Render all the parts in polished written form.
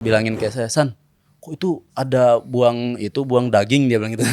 bilangin kayak saya, "San, kok itu ada buang daging," dia bilang gitu.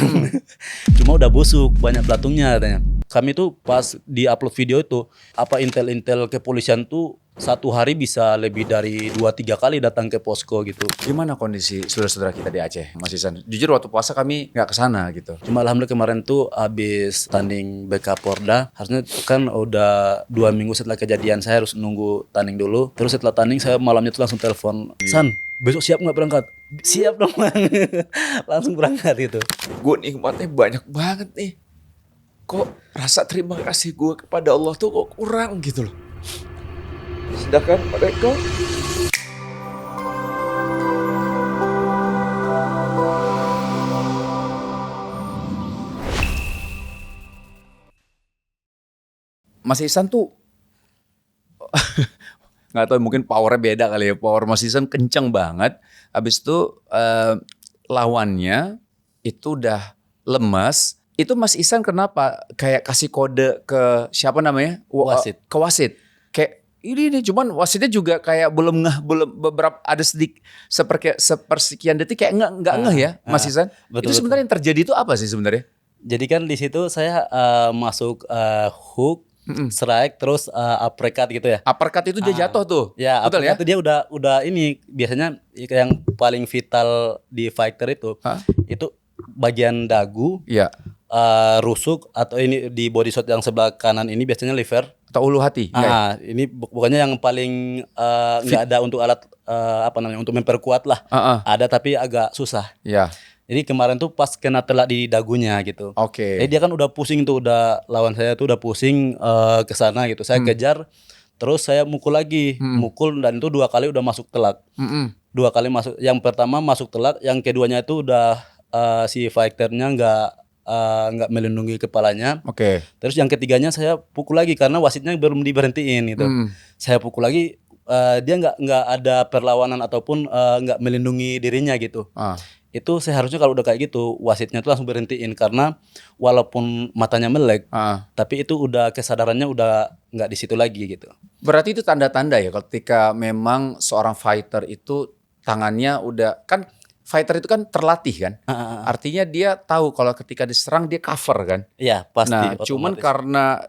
"Cuma udah busuk, banyak belatungnya," katanya. Kami tuh pas di-upload video itu, intel-intel kepolisian tuh satu hari bisa lebih dari 2-3 kali datang ke posko gitu. Gimana kondisi saudara-saudara kita di Aceh, Mas Ihsan? Jujur waktu puasa kami nggak kesana gitu. Cuma alhamdulillah kemarin tuh habis tanding BK Porda, harusnya kan udah 2 minggu setelah kejadian saya harus nunggu tanding dulu. Terus setelah tanding saya malamnya tuh langsung telepon, "San, besok siap nggak berangkat?" "Siap dong, Bang." Langsung berangkat gitu. Gue nikmatnya banyak banget nih. Kok rasa terima kasih gue kepada Allah tuh kok kurang gitu loh. Sedangkan mereka Mas Ihsan tuh nggak tahu mungkin powernya beda kali ya. Power Mas Ihsan kenceng banget. Habis itu lawannya itu udah lemas. Itu Mas Ihsan kenapa kayak kasih kode ke siapa namanya? Wasit. Ke wasit. Kayak ini cuman wasitnya juga kayak belum beberapa ada sepersekian detik kayak nggak ngeh ya Mas Ihsan. Betul, Itu sebenarnya yang terjadi itu apa sih sebenarnya? Jadi kan di situ saya masuk hook, strike, terus uppercut gitu ya. Uppercut itu dia jatuh tuh. Ya, Betul ya? uppercut itu dia udah ini biasanya yang paling vital di fighter itu. Hah? Itu bagian dagu, Iya. rusuk atau ini di body shot yang sebelah kanan ini biasanya liver. Atau ulu hati. Nggak ya? Ini bukannya yang paling nggak ada untuk alat untuk memperkuat lah. Ada tapi agak susah. Iya. Jadi kemarin tuh pas kena telak di dagunya gitu. Oke. Jadi dia kan udah pusing tuh, lawan saya tuh udah pusing ke sana gitu. Saya kejar, terus saya mukul lagi, mukul dan itu 2 kali udah masuk telak. 2 kali masuk. Yang pertama masuk telak, yang keduanya itu udah si fighternya nggak melindungi kepalanya. Oke. Terus yang ketiganya saya pukul lagi karena wasitnya belum diberhentiin gitu. Saya pukul lagi, dia nggak ada perlawanan ataupun nggak melindungi dirinya gitu. Itu seharusnya kalau udah kayak gitu wasitnya tuh langsung berhentiin karena walaupun matanya melek, tapi itu udah kesadarannya udah nggak di situ lagi gitu. Berarti itu tanda-tanda ya ketika memang seorang fighter itu tangannya udah kan fighter itu kan terlatih kan. Artinya dia tahu kalau ketika diserang dia cover kan. Iya pasti. Nah, cuman karena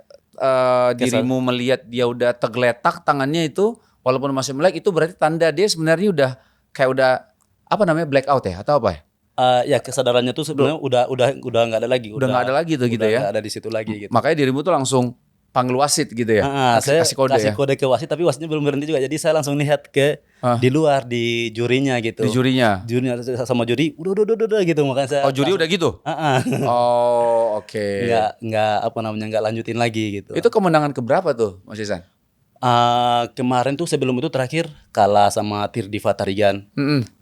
dirimu melihat dia udah tergeletak tangannya itu walaupun masih melek itu berarti tanda dia sebenarnya udah kayak udah blackout ya atau apa ya? Ya kesadarannya tuh sebenarnya udah nggak ada lagi. Udah nggak ada lagi tuh gitu ya. Nggak ada di situ lagi gitu. Makanya dirimu tuh langsung panggil wasit gitu ya. Saya kasih kode kasih ya. kode ke wasit tapi wasitnya belum berhenti juga. Jadi saya langsung lihat ke di luar di jurinya gitu. Di jurinya. Jurinya sama juri udah gitu makanya saya. Oh, juri udah gitu. Oh, oke. Nggak lanjutin lagi gitu. Itu kemenangan keberapa tuh Mas Ihsan? Kemarin tuh sebelum itu terakhir kalah sama Tirdiva Tarigan.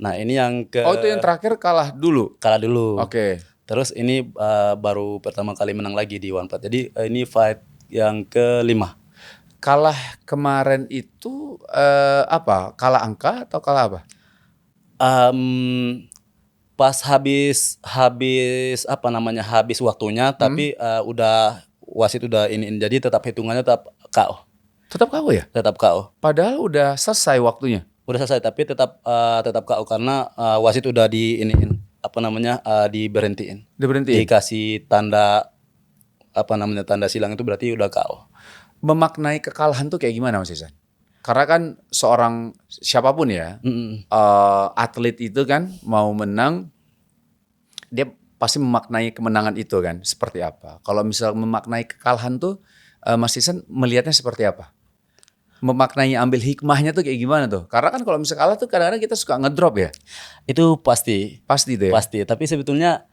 Nah ini yang Oh, itu yang terakhir kalah dulu. Kalah dulu. Oke. Terus ini baru pertama kali menang lagi di One Fight. Jadi ini fight yang ke-5. Kalah kemarin itu Kalah angka atau kalah apa? Pas habis waktunya, tapi wasit udah ini jadi tetap hitungannya tetap KO. Tetap KO ya? Tetap KO. Padahal udah selesai waktunya. Udah selesai tapi tetap KO karena wasit udah diberhentiin. Diberhentiin. Dikasih tanda tanda silang itu berarti udah KO. Memaknai kekalahan tuh kayak gimana Mas Ihsan? Karena kan seorang siapapun ya, atlet itu kan mau menang, dia pasti memaknai kemenangan itu kan seperti apa. Kalau misal memaknai kekalahan tuh, Mas Ihsan melihatnya seperti apa? Memaknai ambil hikmahnya tuh kayak gimana tuh? Karena kan kalau misal kalah tuh kadang-kadang kita suka ngedrop ya. Itu pasti. Pasti tuh ya? Pasti, tapi sebetulnya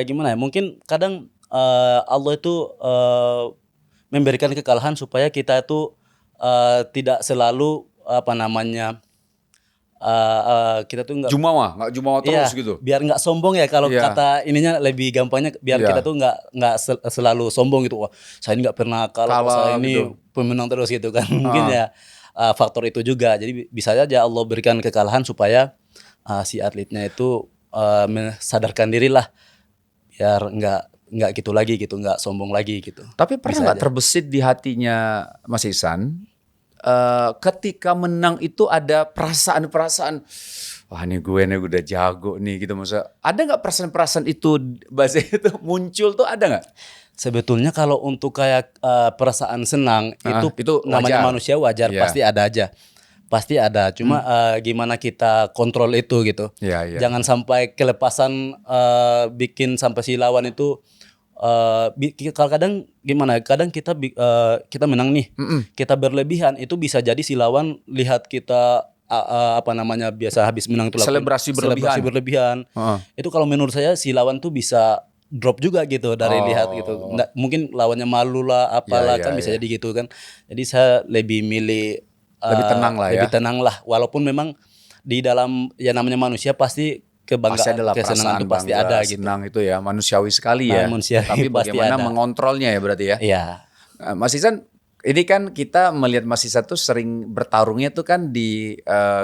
gimana ya, mungkin kadang Allah itu memberikan kekalahan supaya kita itu tidak selalu kita tuh nggak jumawa terus gitu. Biar nggak sombong ya kalau kata ininya lebih gampangnya biar kita tuh nggak selalu sombong gitu. Wah, saya ini nggak pernah kalah saya ini gitu. Pemenang terus gitu kan. Mungkin ya faktor itu juga. Jadi bisa saja Allah berikan kekalahan supaya si atletnya itu sadarkan diri lah biar nggak gitu lagi gitu, nggak sombong lagi gitu. Tapi pernah nggak terbesit di hatinya Mas Ihsan ketika menang itu ada perasaan-perasaan, wah ini gue nih udah jago nih gitu, maksudnya ada nggak perasaan-perasaan itu bahasa itu muncul tuh, ada nggak? Sebetulnya kalau untuk kayak perasaan senang itu namanya wajar. manusia wajar, Iya. pasti ada aja. Pasti ada, cuma gimana kita kontrol itu gitu. Iya, iya. Jangan sampai kelepasan bikin sampai si lawan itu kalau kadang gimana? Kadang kita menang nih. Kita berlebihan, itu bisa jadi si lawan lihat kita apa namanya, biasa habis menang itu Selebrasi berlebihan. Itu kalau menurut saya si lawan tuh bisa drop juga gitu dari lihat gitu. Mungkin lawannya malu lah apalah, kan bisa jadi gitu kan. Jadi saya lebih milih lebih tenang lah lebih tenang lah, walaupun memang di dalam ya namanya manusia pasti kebanggaan, kesenangan itu pasti ada gitu. Senang itu ya manusiawi sekali ya. Manusiawi tapi bagaimana ada. mengontrolnya ya berarti ya. Iya. Mas Ihsan, ini kan kita melihat Mas Ihsan tuh sering bertarungnya tuh kan di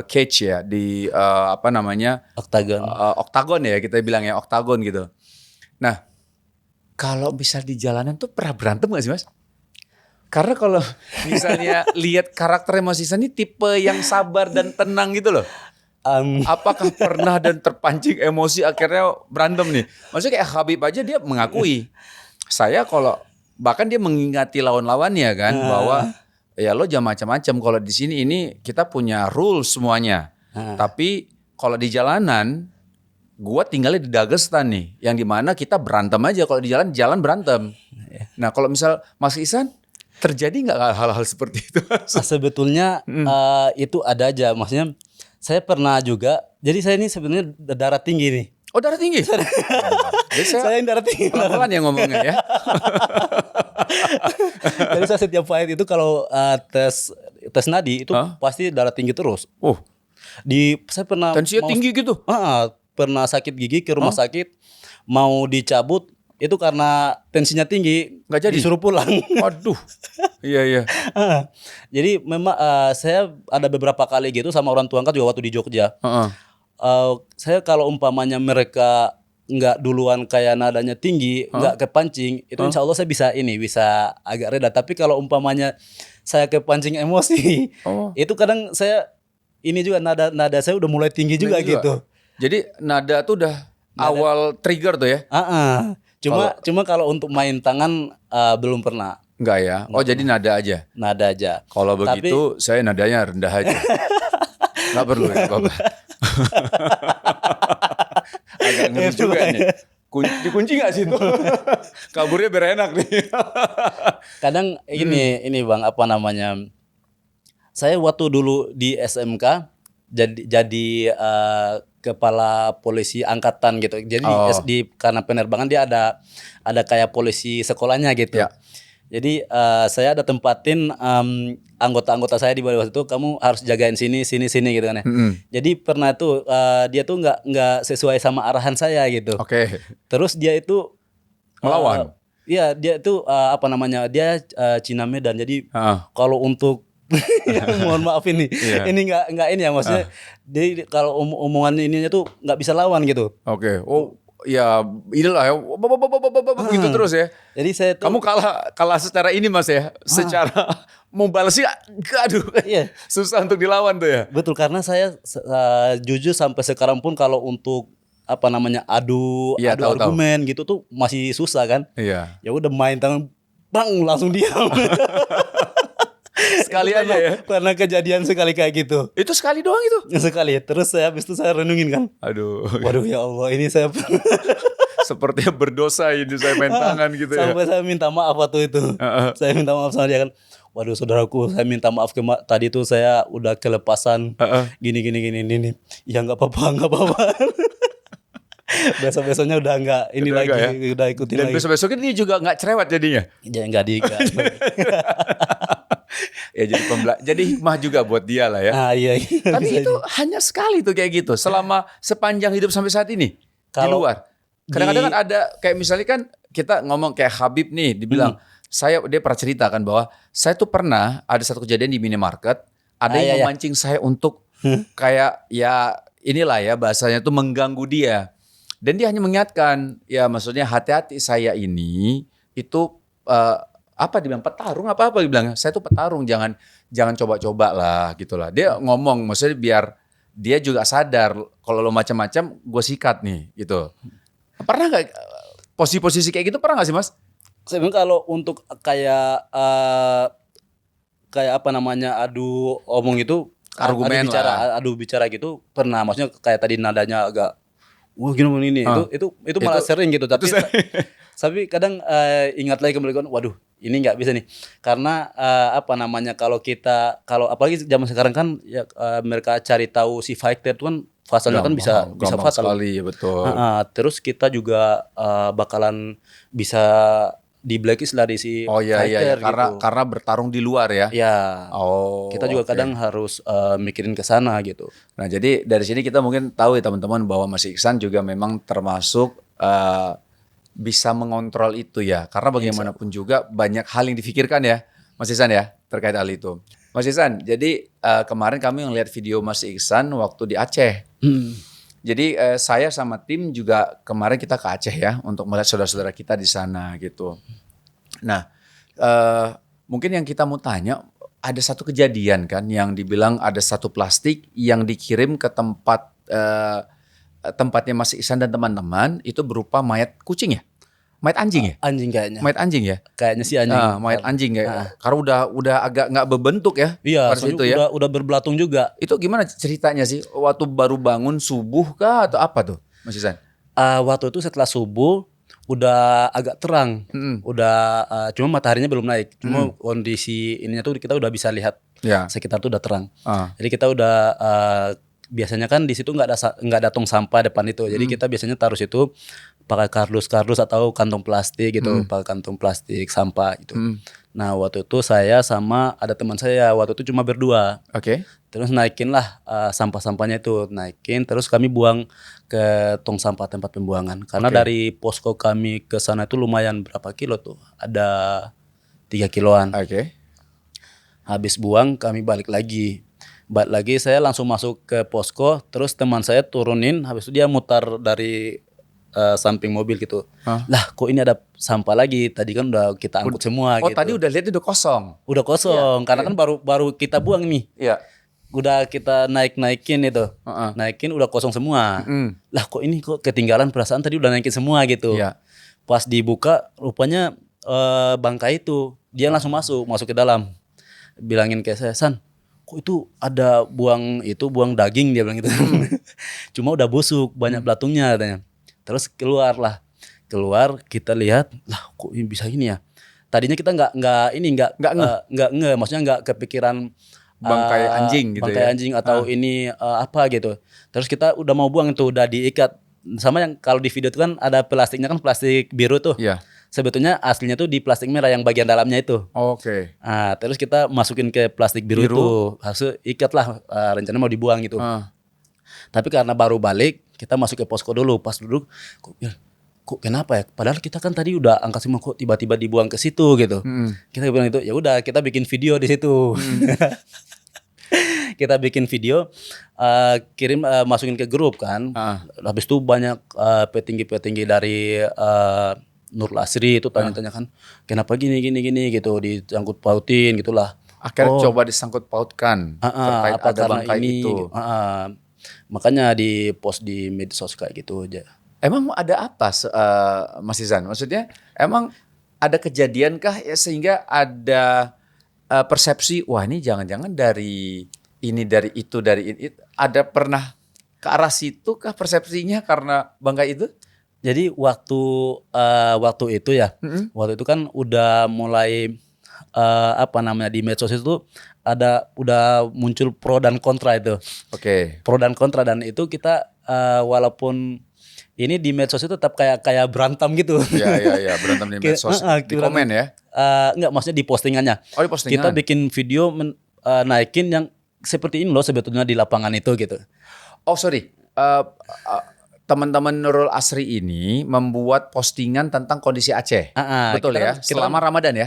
cage ya, di apa namanya, Oktagon. Oktagon ya, kita bilang ya oktagon gitu. Nah, kalau bisa di jalanan tuh pernah berantem gak sih Mas? Karena kalau misalnya lihat karakter Mas Ihsan ini tipe yang sabar dan tenang gitu loh. Apakah pernah dan terpancing emosi akhirnya berantem nih? Maksudnya kayak Khabib aja dia mengakui. Saya kalau bahkan dia mengingati lawan-lawannya kan bahwa ya lo jangan macam-macam, kalau di sini ini kita punya rules semuanya. Tapi kalau di jalanan gua tinggalnya di Dagestan nih, yang dimana kita berantem aja kalau di jalan berantem. Nah kalau misal Mas Ihsan, terjadi nggak hal-hal seperti itu? Sebetulnya itu ada aja, maksudnya saya pernah juga. Jadi saya ini sebenarnya darah tinggi nih. Oh, darah tinggi. Jadi saya yang darah tinggi. Pelan-pelan ya ngomongnya ya. Jadi saya setiap fight itu kalau tes nadi itu pasti darah tinggi terus. Saya pernah tensinya tinggi gitu. Pernah sakit gigi ke rumah sakit, mau dicabut. Itu karena tensinya tinggi, nggak jadi, disuruh pulang. Waduh, iya. Jadi memang saya ada beberapa kali gitu sama orang tua angkat juga waktu di Jogja. Saya kalau umpamanya mereka nggak duluan kayak nadanya tinggi, nggak kepancing, itu insya Allah saya bisa agak reda. Tapi kalau umpamanya saya kepancing emosi, itu kadang saya ini juga nada saya udah mulai tinggi juga gitu. Jadi nada tuh udah awal trigger tuh ya? Cuma kalau untuk main tangan belum pernah. Enggak ya? Jadi nada aja? Nada aja. Kalau begitu saya nadanya rendah aja. Nggak perlu ya Bapak. Agak ngeri juga nih. Dikunci nggak sih itu? Kaburnya berenak nih. Kadang ini Bang, apa namanya, saya waktu dulu di SMK jadi kepala polisi angkatan gitu. Jadi karena penerbangan dia ada kayak polisi sekolahnya gitu. Jadi saya ada tempatin anggota-anggota saya di bawah itu, kamu harus jagain sini gitu kan ya. Jadi pernah tuh dia tuh nggak sesuai sama arahan saya gitu. Terus dia itu melawan. Iya, dia itu apa namanya, dia Cina Medan. Jadi kalau untuk mohon maaf ini nggak ini ya, maksudnya dia kalau omongan ininya tuh nggak bisa lawan gitu. Ya inilah ya, gitu terus ya. Jadi saya tuh, kamu kalah secara ini Mas ya, secara mau balasnya, aduh, susah untuk dilawan tuh ya. Betul, karena saya jujur sampai sekarang pun kalau untuk apa namanya adu argumen gitu tuh masih susah kan. Ya udah main tangan, bang, langsung diam. Sekali aja ya. Pernah kejadian sekali kayak gitu. Itu sekali doang itu? Sekali. Terus habis itu saya renungin kan. Waduh ya Allah, ini saya sepertinya berdosa ini saya main tangan gitu ya. Sampai saya minta maaf waktu itu. Saya minta maaf sama dia kan. Waduh saudaraku, saya minta maaf tadi tuh saya udah kelepasan gini. Ya nggak apa-apa. Besok-besoknya udah nggak ini lagi, udah ikutin lagi. Dan besok-besoknya dia juga nggak cerewet jadinya. Ya nggak Ya jadi hikmah juga buat dia lah ya. Iya. Tapi itu hanya sekali tuh kayak gitu selama sepanjang hidup sampai saat ini. Di luar. Kadang-kadang kan ada kayak misalnya kan kita ngomong kayak Khabib nih, dibilang dia pernah cerita kan bahwa saya tuh pernah ada satu kejadian di minimarket, ada yang memancing saya untuk kayak ya inilah ya bahasanya tuh mengganggu dia. Dan dia hanya mengingatkan, ya maksudnya hati-hati, saya ini itu apa dibilang petarung apa dibilang, saya tuh petarung, jangan coba-coba lah gitu lah. Dia ngomong maksudnya biar dia juga sadar kalau lo macam-macam gue sikat nih gitu. Pernah nggak posisi-posisi kayak gitu, pernah nggak sih Mas? Sebenarnya kalau untuk kayak kayak apa namanya adu omong itu, Argumen adu bicara gitu pernah, maksudnya kayak tadi nadanya agak wah gini ini itu malah sering gitu, tapi kadang ingat lagi kembali, waduh ini nggak bisa nih, karena apa namanya kalau apalagi zaman sekarang kan ya, mereka cari tahu si fighter itu kan fasalnya kan bisa fatal sekali, ya betul. Terus kita juga bakalan bisa di blacklist lah di si fighter gitu. Karena bertarung di luar ya. Ya. Kita juga kadang harus mikirin ke sana gitu. Nah, jadi dari sini kita mungkin tahu ya teman-teman bahwa Mas Iksan juga memang termasuk bisa mengontrol itu ya. Karena bagaimanapun juga banyak hal yang difikirkan ya Mas Iksan ya terkait hal itu. Mas Iksan, jadi kemarin kami ngelihat video Mas Iksan waktu di Aceh. Jadi saya sama tim juga kemarin kita ke Aceh ya untuk melihat saudara-saudara kita di sana gitu. Nah, mungkin yang kita mau tanya, ada satu kejadian kan yang dibilang ada satu plastik yang dikirim ke tempatnya Mas Iksan dan teman-teman itu berupa mayat kucing ya? Mayat anjing ya? Anjing kayaknya. Mayat anjing ya? Kayaknya sih anjing. Mayat anjing kayak. Karena udah agak nggak berbentuk ya. Iya, itu ya. Udah berbelatung juga. Itu gimana ceritanya sih? Waktu baru bangun subuh kah atau apa tuh, Mas Iksan? Waktu itu setelah subuh udah agak terang. Udah cuma mataharinya belum naik. Cuma kondisi ininya tuh kita udah bisa lihat sekitar tuh udah terang. Jadi kita udah biasanya kan di situ nggak ada tong sampah depan itu. Jadi kita biasanya taruh situ pakai kardus atau kantong plastik gitu, pakai kantong plastik sampah gitu. Nah waktu itu saya sama ada teman saya waktu itu cuma berdua. Terus naikin lah sampah-sampahnya itu, terus kami buang ke tong sampah tempat pembuangan. Karena dari posko kami ke sana itu lumayan berapa kilo tuh? Ada 3 kiloan. Habis buang kami balik lagi saya langsung masuk ke posko, terus teman saya turunin, habis itu dia mutar dari samping mobil gitu. Lah kok ini ada sampah lagi, tadi kan udah kita angkut semua gitu. Tadi udah lihat udah kosong karena kan baru kita buang nih. Udah kita naikin itu, naikin udah kosong semua. Lah kok ini kok ketinggalan, perasaan tadi udah naikin semua gitu. Pas dibuka rupanya bangkai itu dia langsung masuk ke dalam, bilangin ke saya, San kok itu ada buang daging, dia bilang gitu. Cuma udah busuk, banyak belatungnya katanya. Terus keluar kita lihat, lah kok ini bisa ini ya. Tadinya kita nggak maksudnya nggak kepikiran bangkai anjing gitu, bangkai anjing atau ini apa gitu. Terus kita udah mau buang itu, udah diikat sama yang kalau di video itu kan ada plastiknya, kan plastik biru tuh. Sebetulnya aslinya tuh di plastik merah yang bagian dalamnya itu. Nah, terus kita masukin ke plastik biru itu, hasil ikat lah, rencananya mau dibuang gitu. Tapi karena baru balik, kita masuk ke posko dulu. Pas duduk, kok kenapa ya? Padahal kita kan tadi udah angkat semua, kok tiba-tiba dibuang ke situ gitu. Kita bilang itu, ya udah kita bikin video di situ. Kita bikin video, kirim, masukin ke grup kan. Habis itu banyak petinggi-petinggi dari Nurul Asri itu tanya-tanya kan, kenapa gini gitu, disangkut pautin gitulah. Akhirnya coba disangkut pautkan terkait ada bangkai ini, itu. Makanya di post di medsos kayak gitu aja. Emang ada apa Mas Iksan? Maksudnya emang ada kejadian kah ya sehingga ada persepsi, wah ini jangan-jangan dari ini, dari itu, ada pernah ke arah situ kah persepsinya karena bangkai itu? Jadi waktu itu ya, waktu itu kan udah mulai di medsos itu udah muncul pro dan kontra itu. Pro dan kontra, dan itu kita walaupun ini di medsos itu tetap kayak berantem gitu. Iya, berantem di medsos. Di komen ya? Enggak, maksudnya di postingannya. Di postingan. Kita bikin video naikin yang seperti ini loh sebetulnya di lapangan itu gitu. Teman-teman Nurul Asri ini membuat postingan tentang kondisi Aceh. Betul ya? Selama Ramadan ya?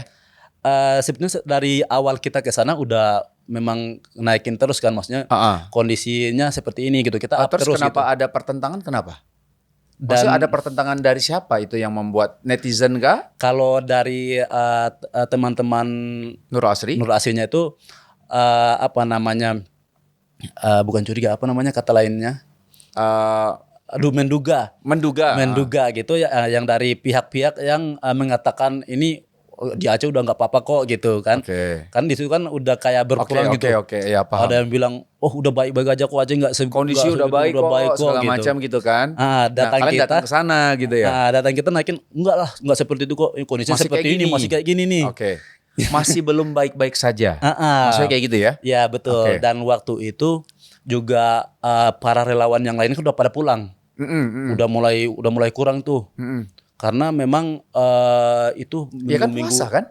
Sebenarnya dari awal kita ke sana udah memang naikin terus kan, maksudnya kondisinya seperti ini gitu. Kita terus terus kenapa gitu. ada pertentangan, kenapa? Maksudnya ada pertentangan dari siapa itu yang membuat netizen kah? Kalau dari teman-teman Nur Asri? Nur Asrinya itu apa namanya, bukan curiga, apa namanya kata lainnya? Aduh, menduga gitu ya, yang dari pihak-pihak yang mengatakan ini di Aceh udah nggak apa-apa kok gitu kan. Kan di situ kan udah kayak berpulang gitu. Ya, paham. Ada yang bilang, oh udah baik-baik aja kok, Aceh kondisi udah baik kok segala gitu. macam gitu kan. Kalian datang ke sana gitu ya. Datang kita naikin, enggak lah, enggak seperti itu kok, kondisinya masih seperti ini, masih kayak gini nih. Masih belum baik-baik saja. Maksudnya kayak gitu ya? Ya betul. Dan waktu itu juga para relawan yang lain kan udah pada pulang. Udah mulai kurang tuh. Karena memang itu ya kan puasa kan?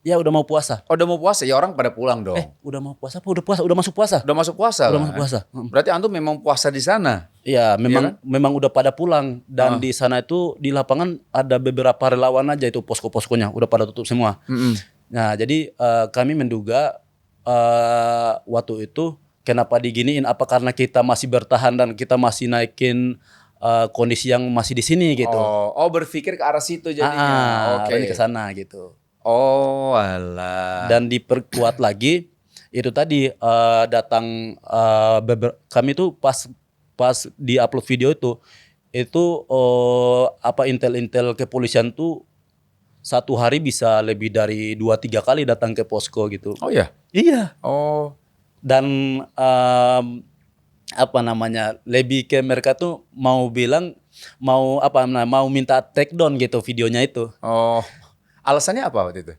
Ya udah mau puasa. Oh, udah mau puasa ya, orang pada pulang dong. Udah mau puasa apa udah puasa? Udah masuk puasa. Udah masuk puasa. Udah masuk puasa. Berarti antum memang puasa di sana. Iya, memang udah pada pulang, dan di sana itu di lapangan ada beberapa relawan aja, itu posko-poskonya udah pada tutup semua. Nah, jadi kami menduga waktu itu kenapa diginiin, apa karena kita masih bertahan dan kita masih naikin kondisi yang masih di sini gitu. Oh, berpikir ke arah situ jadinya. Ke sana gitu. Oh, alah. Dan diperkuat lagi itu tadi datang kami tuh pas di upload video itu apa intel kepolisian tuh satu hari bisa lebih dari 2-3 kali datang ke posko gitu. Oh ya? Iya. Oh. Dan apa namanya, lebih ke mereka tuh mau minta take down gitu videonya itu. Oh, alasannya apa waktu itu?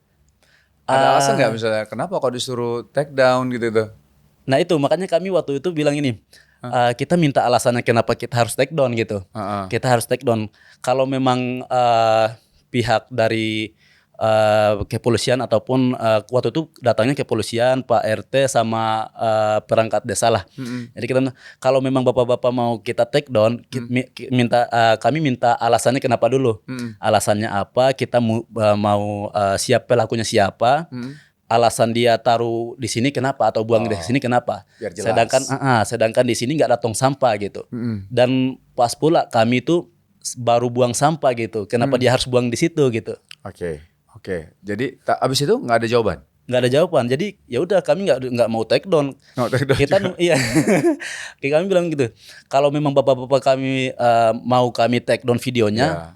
Ada alasan nggak misalnya kenapa kok disuruh take down gitu tuh? Nah itu makanya kami waktu itu bilang ini, kita minta alasannya kenapa kita harus take down gitu. Kita harus take down. Kalau memang pihak dari kepolisian ataupun waktu itu datangnya kepolisian, Pak RT sama perangkat desa lah. Jadi kita, kalau memang bapak-bapak mau kita take down, kami minta alasannya kenapa dulu. Alasannya apa? Kita mau siap pelakunya siapa? Alasan dia taruh di sini kenapa atau buang di sini kenapa? Sedangkan di sini nggak ada tong sampah gitu. Dan pas pula kami itu baru buang sampah gitu. Kenapa dia harus buang di situ gitu? Oke. Jadi abis itu nggak ada jawaban? Nggak ada jawaban. Jadi ya udah kami nggak mau take down. Kita iya. Kami bilang gitu. Kalau memang bapak-bapak kami mau kami take down videonya,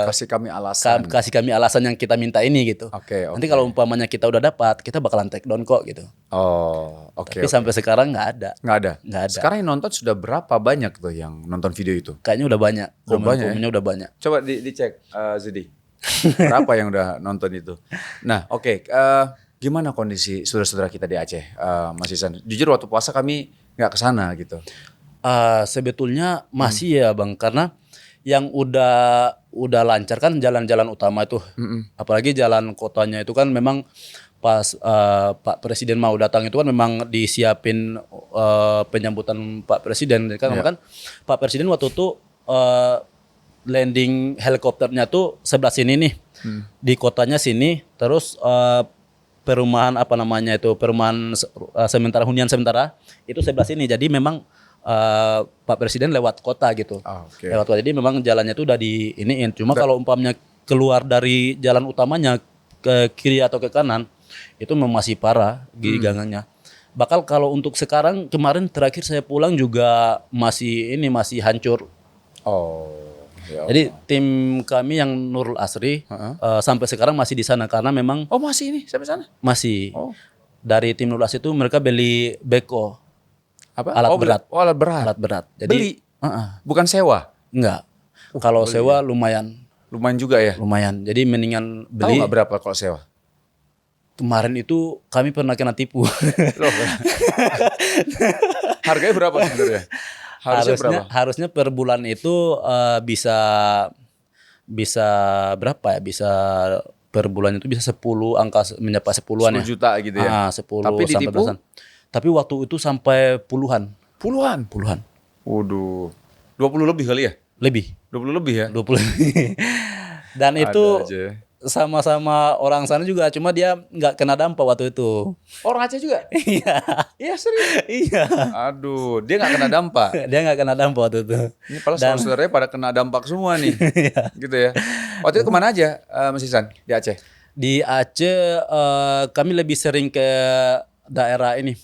kasih kami alasan. Kasih kami alasan yang kita minta ini gitu. Nanti kalau umpamanya kita udah dapat, kita bakalan take down kok gitu. Tapi sampai sekarang nggak ada. Nggak ada. Sekarang yang nonton sudah berapa banyak tuh yang nonton video itu? Kayaknya udah banyak. Komennya udah banyak. Coba dicek Zudi. Berapa yang udah nonton itu? Nah, gimana kondisi saudara-saudara kita di Aceh, Mas Ihsan? Jujur waktu puasa kami nggak kesana gitu. Sebetulnya masih ya Bang, karena yang udah lancar kan jalan-jalan utama itu, apalagi jalan kotanya itu kan memang pas Pak Presiden mau datang itu kan memang disiapin penyambutan Pak Presiden kan. Pak Presiden waktu itu landing helikopternya tuh sebelah sini nih, di kotanya sini, terus perumahan sementara, hunian sementara itu sebelah sini. Jadi memang Pak Presiden lewat kota gitu. Lewat kota, jadi memang jalannya tuh udah di iniin. Cuma kalau umpamanya keluar dari jalan utamanya ke kiri atau ke kanan, itu memang masih parah ganggannya. Bakal kalau untuk sekarang, kemarin terakhir saya pulang juga masih hancur. Jadi tim kami yang Nurul Asri sampai sekarang masih di sana karena memang masih ini sampai sana? Masih. Dari tim Nurul Asri itu mereka beli beko. Apa? Alat berat. Alat berat. Alat berat. Jadi beli. Bukan sewa? Enggak. Kalau sewa lumayan. Lumayan juga ya? Lumayan. Jadi mendingan beli. Tahu nggak berapa kalau sewa? Kemarin itu kami pernah kena tipu. Harganya berapa sebenarnya? Harusnya per bulan itu bisa berapa ya? Bisa per bulan itu bisa 10, angka mencapai 10-an ya. 10 juta gitu ya. 10 tapi sampai belasan. Tapi waktu itu sampai puluhan. Puluhan. Waduh. 20 lebih kali ya? Lebih. 20 lebih ya? 20 lebih. Dan itu sama-sama orang sana juga, cuma dia nggak kena dampak waktu itu. Orang Aceh juga? Iya. Iya serius? Iya. Aduh, dia nggak kena dampak. Dia nggak kena dampak waktu itu. Ini padahal saudara-saudaranya pada kena dampak semua nih. Iya. Gitu ya. Waktu itu kemana aja Mas Ihsan di Aceh? Di Aceh kami lebih sering ke daerah ini.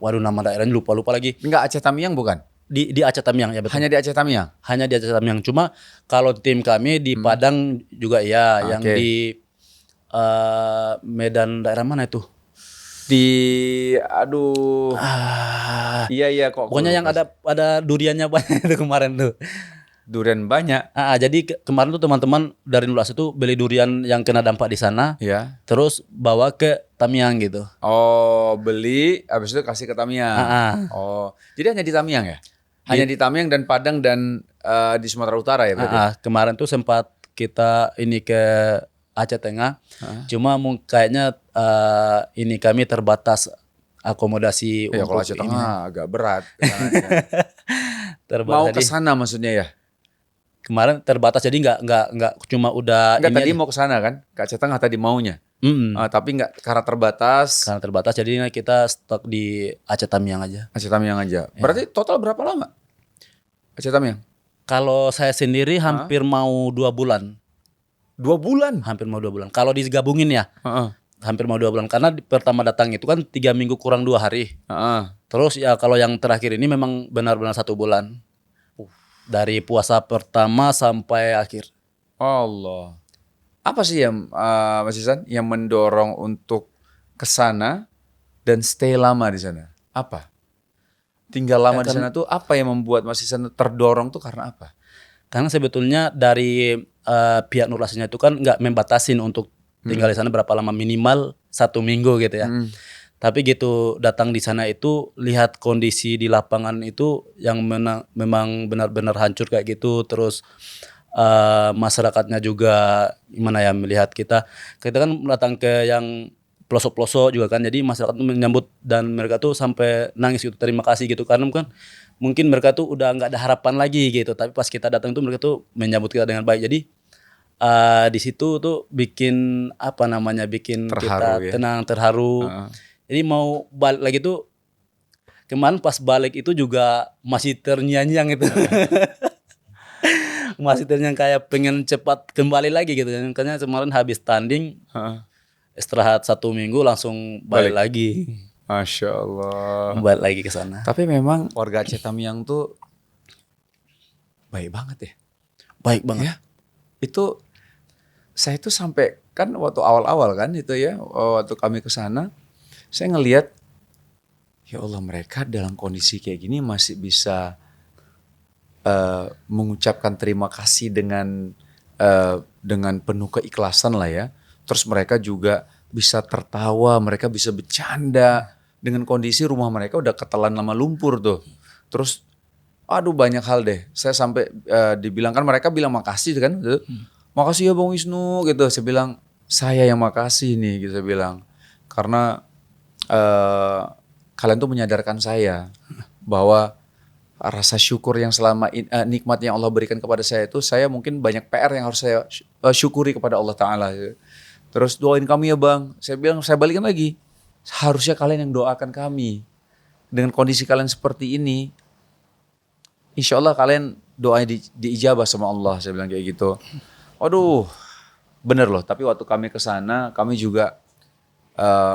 Waduh, nama daerahnya lupa lagi. Enggak, Aceh Tamiang bukan? Di Aceh Tamiang ya betul. Hanya di Aceh Tamiang? Hanya di Aceh Tamiang. Cuma kalau tim kami di Padang juga ya, yang di Medan daerah mana itu? Aduh. Iya kok. Pokoknya yang ada duriannya banyak itu kemarin tuh. Durian banyak. Jadi kemarin tuh teman-teman dari Nulas itu beli durian yang kena dampak di sana. Ya. Terus bawa ke Tamiang gitu. Oh, beli habis itu kasih ke Tamiang. Oh, jadi hanya di Tamiang ya? Hanya di Tamiang dan Padang dan di Sumatera Utara ya berarti? Kemarin tuh sempat kita ini ke Aceh Tengah. Cuma kayaknya ini kami terbatas akomodasi ya, untuk kalau Aceh Tengah agak berat. Terbatas. Mau ke sana maksudnya ya? Kemarin terbatas, jadi nggak cuma udah Enggak, ini tadi aja. mau ke sana kan? Ke Aceh Tengah tadi maunya. Tapi enggak, karena terbatas. Karena terbatas, jadi kita stok di Aceh Tamiang aja. Aceh Tamiang aja. Berarti total berapa lama Aceh Tamiang? Kalau saya sendiri hampir mau 2 bulan. 2 bulan? Hampir mau 2 bulan. Kalau digabungin ya, hampir mau 2 bulan. Karena pertama datang itu kan 3 minggu kurang 2 hari. Terus ya kalau yang terakhir ini memang benar-benar 1 bulan. Dari puasa pertama sampai akhir. Allah. Apa sih yang Mas Ihsan yang mendorong untuk ke sana dan stay lama di sana? Apa? Tinggal lama di sana tuh apa yang membuat Mas Ihsan terdorong tuh karena apa? Karena sebetulnya dari pihak Nurlasnya itu kan nggak membatasin untuk tinggal di sana berapa lama, minimal 1 minggu gitu ya. Tapi gitu datang di sana itu lihat kondisi di lapangan itu yang memang benar-benar hancur kayak gitu. Terus masyarakatnya juga gimana ya, melihat kita kan datang ke yang pelosok-pelosok juga kan, jadi masyarakat itu menyambut dan mereka tuh sampai nangis gitu, terima kasih gitu, karena kan mungkin mereka tuh udah nggak ada harapan lagi gitu, tapi pas kita datang tuh mereka tuh menyambut kita dengan baik. Jadi di situ tuh bikin apa namanya, bikin terharu, kita tenang, terharu. Jadi mau balik lagi tuh, kemarin pas balik itu juga masih terngiang-ngiang gitu. Masih terngiang kayak pengen cepat kembali lagi gitu. Karena kemarin habis tanding, istirahat 1 minggu langsung balik lagi. Masya Allah. Balik lagi ke sana. Tapi memang warga Aceh Tamiang tuh baik banget ya. Baik banget. Ya, itu saya tuh sampai kan waktu awal-awal kan itu ya, waktu kami ke sana, saya ngelihat ya Allah, mereka dalam kondisi kayak gini masih bisa mengucapkan terima kasih dengan penuh keikhlasan lah ya. Terus mereka juga bisa tertawa, mereka bisa bercanda dengan kondisi rumah mereka udah ketelan sama lumpur tuh. Terus aduh banyak hal deh. Saya sampai dibilang, kan mereka bilang makasih kan. Makasih ya Bang Wisnu gitu. Saya bilang saya yang makasih nih gitu, saya bilang. Karena kalian tuh menyadarkan saya bahwa rasa syukur yang selama nikmat yang Allah berikan kepada saya itu, saya mungkin banyak PR yang harus saya syukuri kepada Allah Ta'ala. Terus doain kami ya Bang. Saya bilang, saya balikin lagi. Harusnya kalian yang doakan kami. Dengan kondisi kalian seperti ini, insya Allah kalian doanya diijabah sama Allah. Saya bilang kayak gitu. Aduh, bener loh. Tapi waktu kami ke sana, kami juga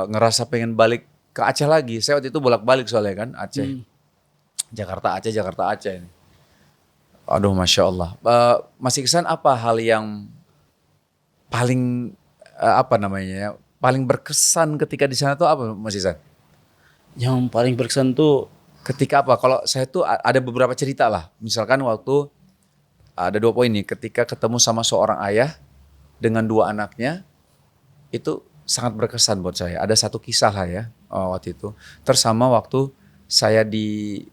ngerasa pengen balik ke Aceh lagi. Saya waktu itu bolak-balik soalnya kan, Aceh. Jakarta Aceh ini. Aduh, Masya Allah. Mas Ihsan, apa hal yang paling paling berkesan ketika di sana tuh apa Mas Ihsan? Yang paling berkesan tuh ketika apa? Kalau saya tuh ada beberapa cerita lah. Misalkan waktu ada 2 poin nih. Ketika ketemu sama seorang ayah dengan 2 anaknya, itu sangat berkesan buat saya. Ada 1 kisah lah ya waktu itu. Terus sama waktu saya di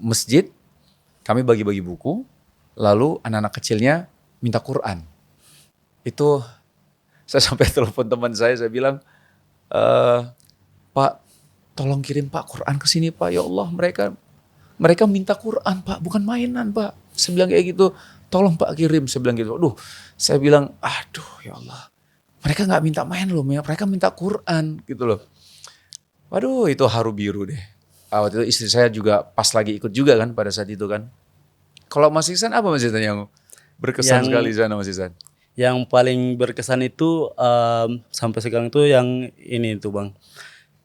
masjid, kami bagi-bagi buku, lalu anak-anak kecilnya minta Quran. Itu saya sampai telepon teman saya bilang, Pak, tolong kirim Pak Quran ke sini Pak, ya Allah, mereka minta Quran Pak, bukan mainan Pak. Saya bilang kayak gitu. tolong Pak kirim. Saya bilang gitu. Aduh, saya bilang, aduh ya Allah. Mereka gak minta main loh, mereka minta Quran gitu loh. Waduh, itu haru biru deh. Waktu itu istri saya juga pas lagi ikut juga kan pada saat itu kan. Kalau Mas Ihsan apa Mas Ihsan yang berkesan sekali sana Mas Ihsan? Yang paling berkesan itu sampai sekarang itu yang ini tuh Bang.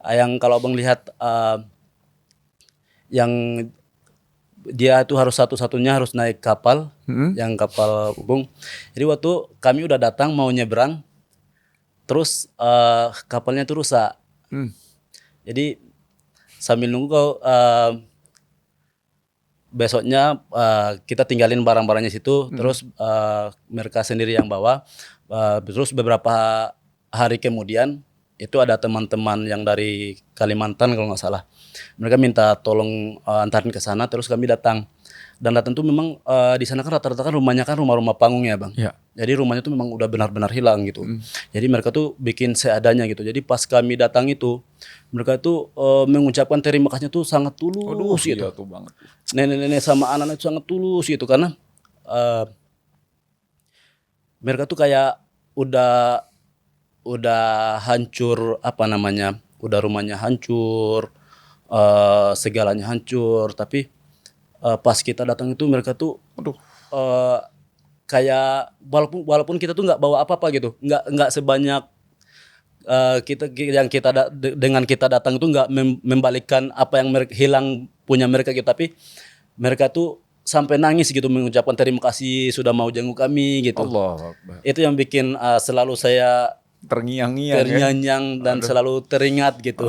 Yang kalau Bang lihat yang dia itu harus satu-satunya harus naik kapal, yang kapal Bung. Jadi waktu kami udah datang mau nyebrang, terus kapalnya itu rusak. Jadi sambil nunggu besoknya kita tinggalin barang-barangnya situ, terus mereka sendiri yang bawa. Terus beberapa hari kemudian itu ada teman-teman yang dari Kalimantan kalau nggak salah. Mereka minta tolong antarin ke sana, terus kami datang. Dan datang tuh memang di sana kan rata-rata kan rumahnya kan rumah-rumah panggung ya Bang. Ya. Jadi rumahnya tuh memang udah benar-benar hilang gitu. Jadi mereka tuh bikin seadanya gitu. Jadi pas kami datang itu mereka tuh mengucapkan terima kasihnya tuh sangat tulus gitu. Iya tuh banget. Nenek-nenek sama anak-anak itu sangat tulus gitu karena mereka tuh kayak udah hancur apa namanya, udah rumahnya hancur, segalanya hancur, tapi pas kita datang itu mereka tuh kayak walaupun kita tuh nggak bawa apa-apa gitu, nggak sebanyak dengan kita datang itu nggak membalikkan apa yang hilang punya mereka gitu, tapi mereka tuh sampai nangis gitu mengucapkan terima kasih sudah mau jenguk kami gitu. Allah. Itu yang bikin selalu saya terngiang-ngiang dan selalu teringat gitu.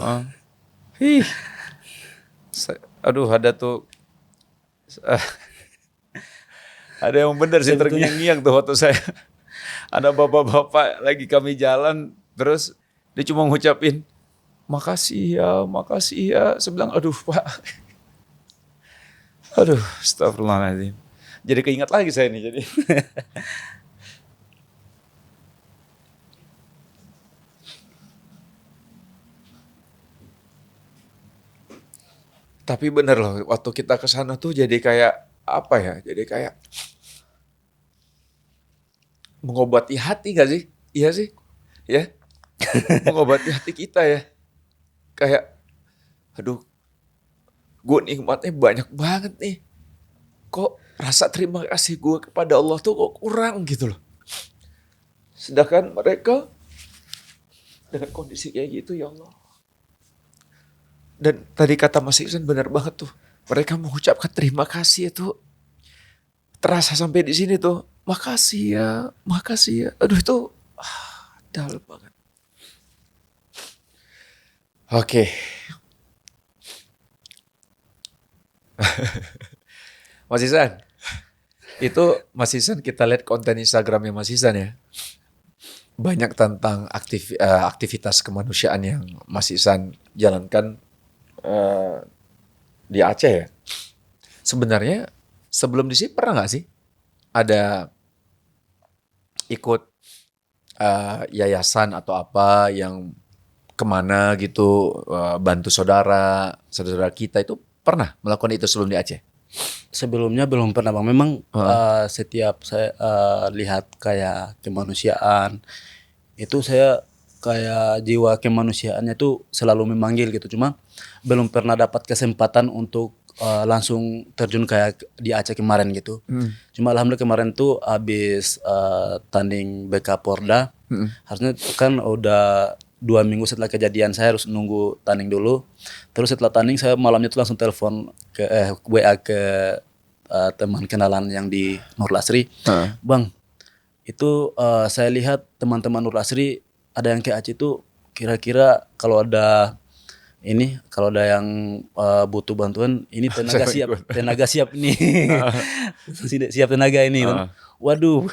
Aduh ada tuh ada yang benar sih terngiang-ngiang tuh waktu saya. Ada bapak-bapak lagi kami jalan terus dia cuma ngucapin makasih ya. Saya bilang aduh Pak. Aduh astagfirullahaladzim. Jadi keingat lagi saya nih jadi. Tapi bener loh, waktu kita ke sana tuh jadi kayak apa ya? Jadi kayak mengobati hati gak sih? Iya sih, ya. Mengobati hati kita ya. Kayak, aduh, gue nikmatnya banyak banget nih. Kok rasa terima kasih gue kepada Allah tuh kok kurang gitu loh. Sedangkan mereka dengan kondisi kayak gitu ya Allah. Dan tadi kata Mas Ihsan benar banget tuh. Mereka mengucapkan terima kasih itu terasa sampai di sini tuh. Makasih ya. Aduh itu dalam banget. Oke. Mas Ihsan. Itu Mas Ihsan kita lihat konten Instagramnya Mas Ihsan ya. Banyak tentang aktivitas kemanusiaan yang Mas Ihsan jalankan di Aceh ya. Sebenarnya sebelum di sini pernah nggak sih ada ikut yayasan atau apa yang kemana gitu bantu saudara kita itu pernah melakukan itu sebelum di Aceh? Sebelumnya belum pernah Bang. Memang setiap saya lihat kayak kemanusiaan itu saya kayak jiwa kemanusiaannya tuh selalu memanggil gitu. Cuma belum pernah dapat kesempatan untuk langsung terjun kayak di Aceh kemarin gitu. Cuma alhamdulillah kemarin tuh habis tanding BK Porda. Harusnya kan udah 2 minggu setelah kejadian saya harus nunggu tanding dulu. Terus setelah tanding saya malamnya tuh langsung telepon ke WA ke teman kenalan yang di Nur Lasri. Bang, itu saya lihat teman-teman Nur Lasri ada yang ke Aceh itu kira-kira kalau ada yang butuh bantuan ini tenaga siap nih. Siap tenaga ini. Waduh,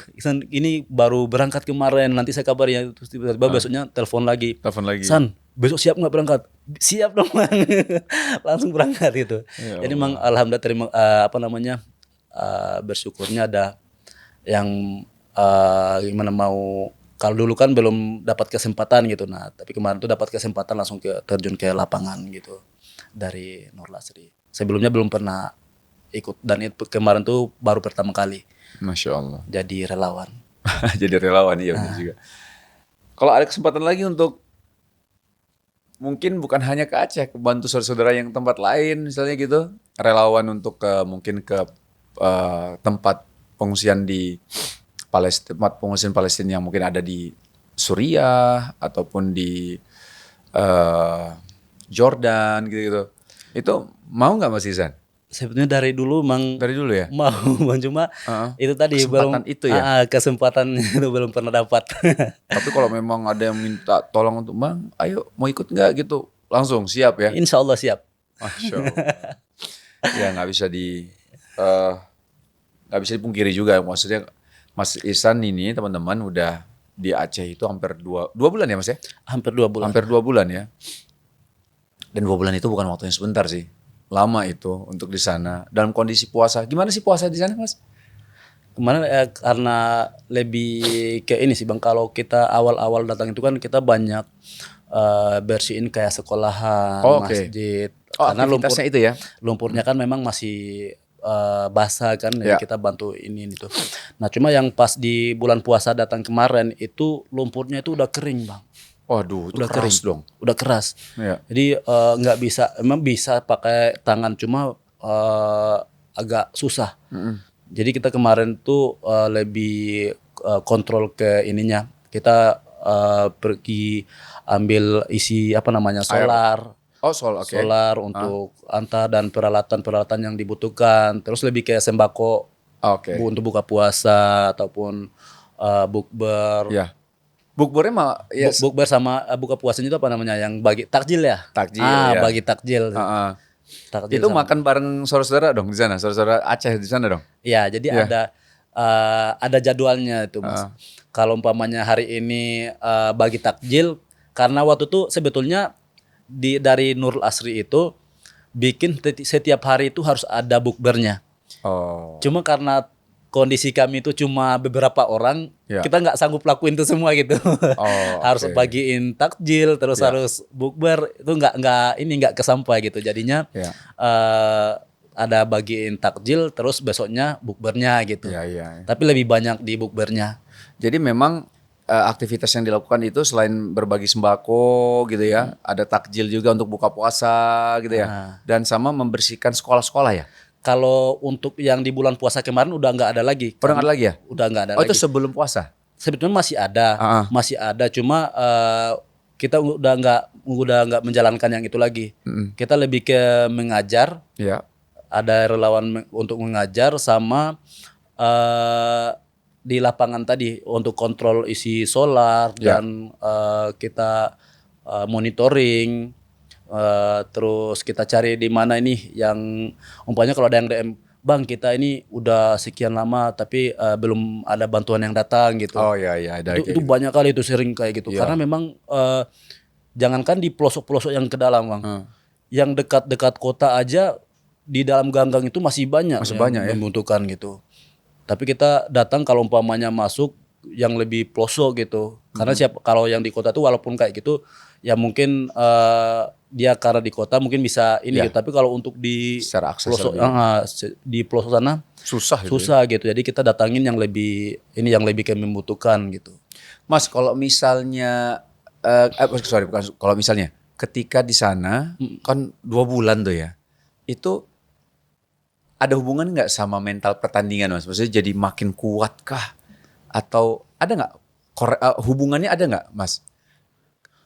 ini baru berangkat kemarin, nanti saya kabar ya. Terus tiba-tiba besoknya telepon lagi. San, besok siap nggak berangkat? Siap dong Bang. Langsung berangkat gitu. Ya, jadi memang alhamdulillah bersyukurnya ada yang gimana mau. Kalau dulu kan belum dapat kesempatan gitu, nah tapi kemarin tuh dapat kesempatan langsung terjun ke lapangan gitu dari Nur Lasri. Sebelumnya belum pernah ikut, dan itu kemarin tuh baru pertama kali. Masya Allah. Jadi relawan. Jadi relawan, iya benar juga. Kalau ada kesempatan lagi untuk mungkin bukan hanya ke Aceh, bantu saudara-saudara yang tempat lain misalnya gitu, relawan untuk mungkin ke tempat pengungsian di Palestina, tempat pengungsian Palestina yang mungkin ada di Suriah ataupun di Jordan gitu-gitu. Itu mau nggak Mas Ihsan? Sebetulnya dari dulu Dari dulu ya? mau Bang, cuma itu tadi Kesempatan belum itu ya? kesempatan itu belum pernah dapat. Tapi kalau memang ada yang minta tolong untuk Bang, ayo mau ikut nggak gitu, langsung siap ya? Insya Allah siap. Masya Allah. Ya eh, nggak bisa dipungkiri juga, maksudnya Mas Ihsan ini teman-teman udah di Aceh itu hampir dua bulan ya Mas ya? Hampir 2 bulan. Hampir 2 bulan ya. Dan 2 bulan itu bukan waktu yang sebentar sih. Lama itu untuk di sana. Dalam kondisi puasa. Gimana sih puasa di sana Mas? Kemarin karena lebih ke ini sih Bang, kalau kita awal-awal datang itu kan kita banyak bersihin kayak sekolahan, masjid. Karena aktivitasnya itu ya? Lumpurnya kan memang masih basah kan, ya kita bantu ini itu. Nah cuma yang pas di bulan puasa datang kemarin itu lumpurnya itu udah kering Bang. Waduh, itu Udah keras kering dong. udah keras. Ya. Jadi nggak bisa, emang bisa pakai tangan, cuma agak susah. Jadi kita kemarin tuh lebih kontrol ke ininya. Kita pergi ambil isi apa namanya, solar. Solar untuk antar dan peralatan-peralatan yang dibutuhkan. Terus lebih kayak sembako untuk buka puasa ataupun bukber. Ya. Bukbernya mah ya, bukber sama buka puasanya itu apa namanya, yang bagi takjil ya? Takjil ya. Bagi takjil. Takjil itu sama. Makan bareng saudara-saudara dong di sana, saudara-saudara Aceh di sana dong. Ya, jadi ada jadwalnya itu Mas. Kalau umpamanya hari ini bagi takjil, karena waktu itu sebetulnya dari Nurul Asri itu bikin setiap hari itu harus ada bukbernya. Cuma karena kondisi kami itu cuma beberapa orang, kita nggak sanggup lakuin itu semua gitu. Harus bagiin takjil, terus harus bukber, itu nggak kesampai gitu. Jadinya ada bagiin takjil, terus besoknya bukbernya gitu. Tapi lebih banyak di bukbernya. Jadi memang aktivitas yang dilakukan itu selain berbagi sembako gitu ya, ada takjil juga untuk buka puasa gitu ya, dan sama membersihkan sekolah-sekolah ya. Kalau untuk yang di bulan puasa kemarin udah nggak ada lagi. Udah nggak ada lagi ya? Udah nggak ada lagi. Itu sebelum puasa? Sebetulnya masih ada. Cuma kita udah nggak menjalankan yang itu lagi. Kita lebih ke mengajar. Ada relawan untuk mengajar sama di lapangan tadi untuk kontrol isi solar dan kita monitoring. Terus kita cari di mana ini yang umpamanya kalau ada yang DM, Bang kita ini udah sekian lama tapi belum ada bantuan yang datang gitu. Ada itu banyak kali itu, sering kayak gitu. Karena memang jangankan di pelosok-pelosok yang ke dalam Bang, yang dekat-dekat kota aja di dalam gang-gang itu masih banyak yang membutuhkan gitu. Tapi kita datang kalau umpamanya masuk yang lebih pelosok gitu. Karena kalau yang di kota tuh walaupun kayak gitu ya mungkin dia karena di kota mungkin bisa ini gitu. Tapi kalau untuk di pelosok, di pelosok sana susah gitu. Jadi kita datangin yang lebih kayak membutuhkan gitu. Mas, kalau misalnya kalau misalnya ketika di sana kan 2 bulan tuh ya, itu ada hubungan nggak sama mental pertandingan Mas? Maksudnya jadi makin kuat kah? Atau ada nggak hubungannya, ada nggak Mas?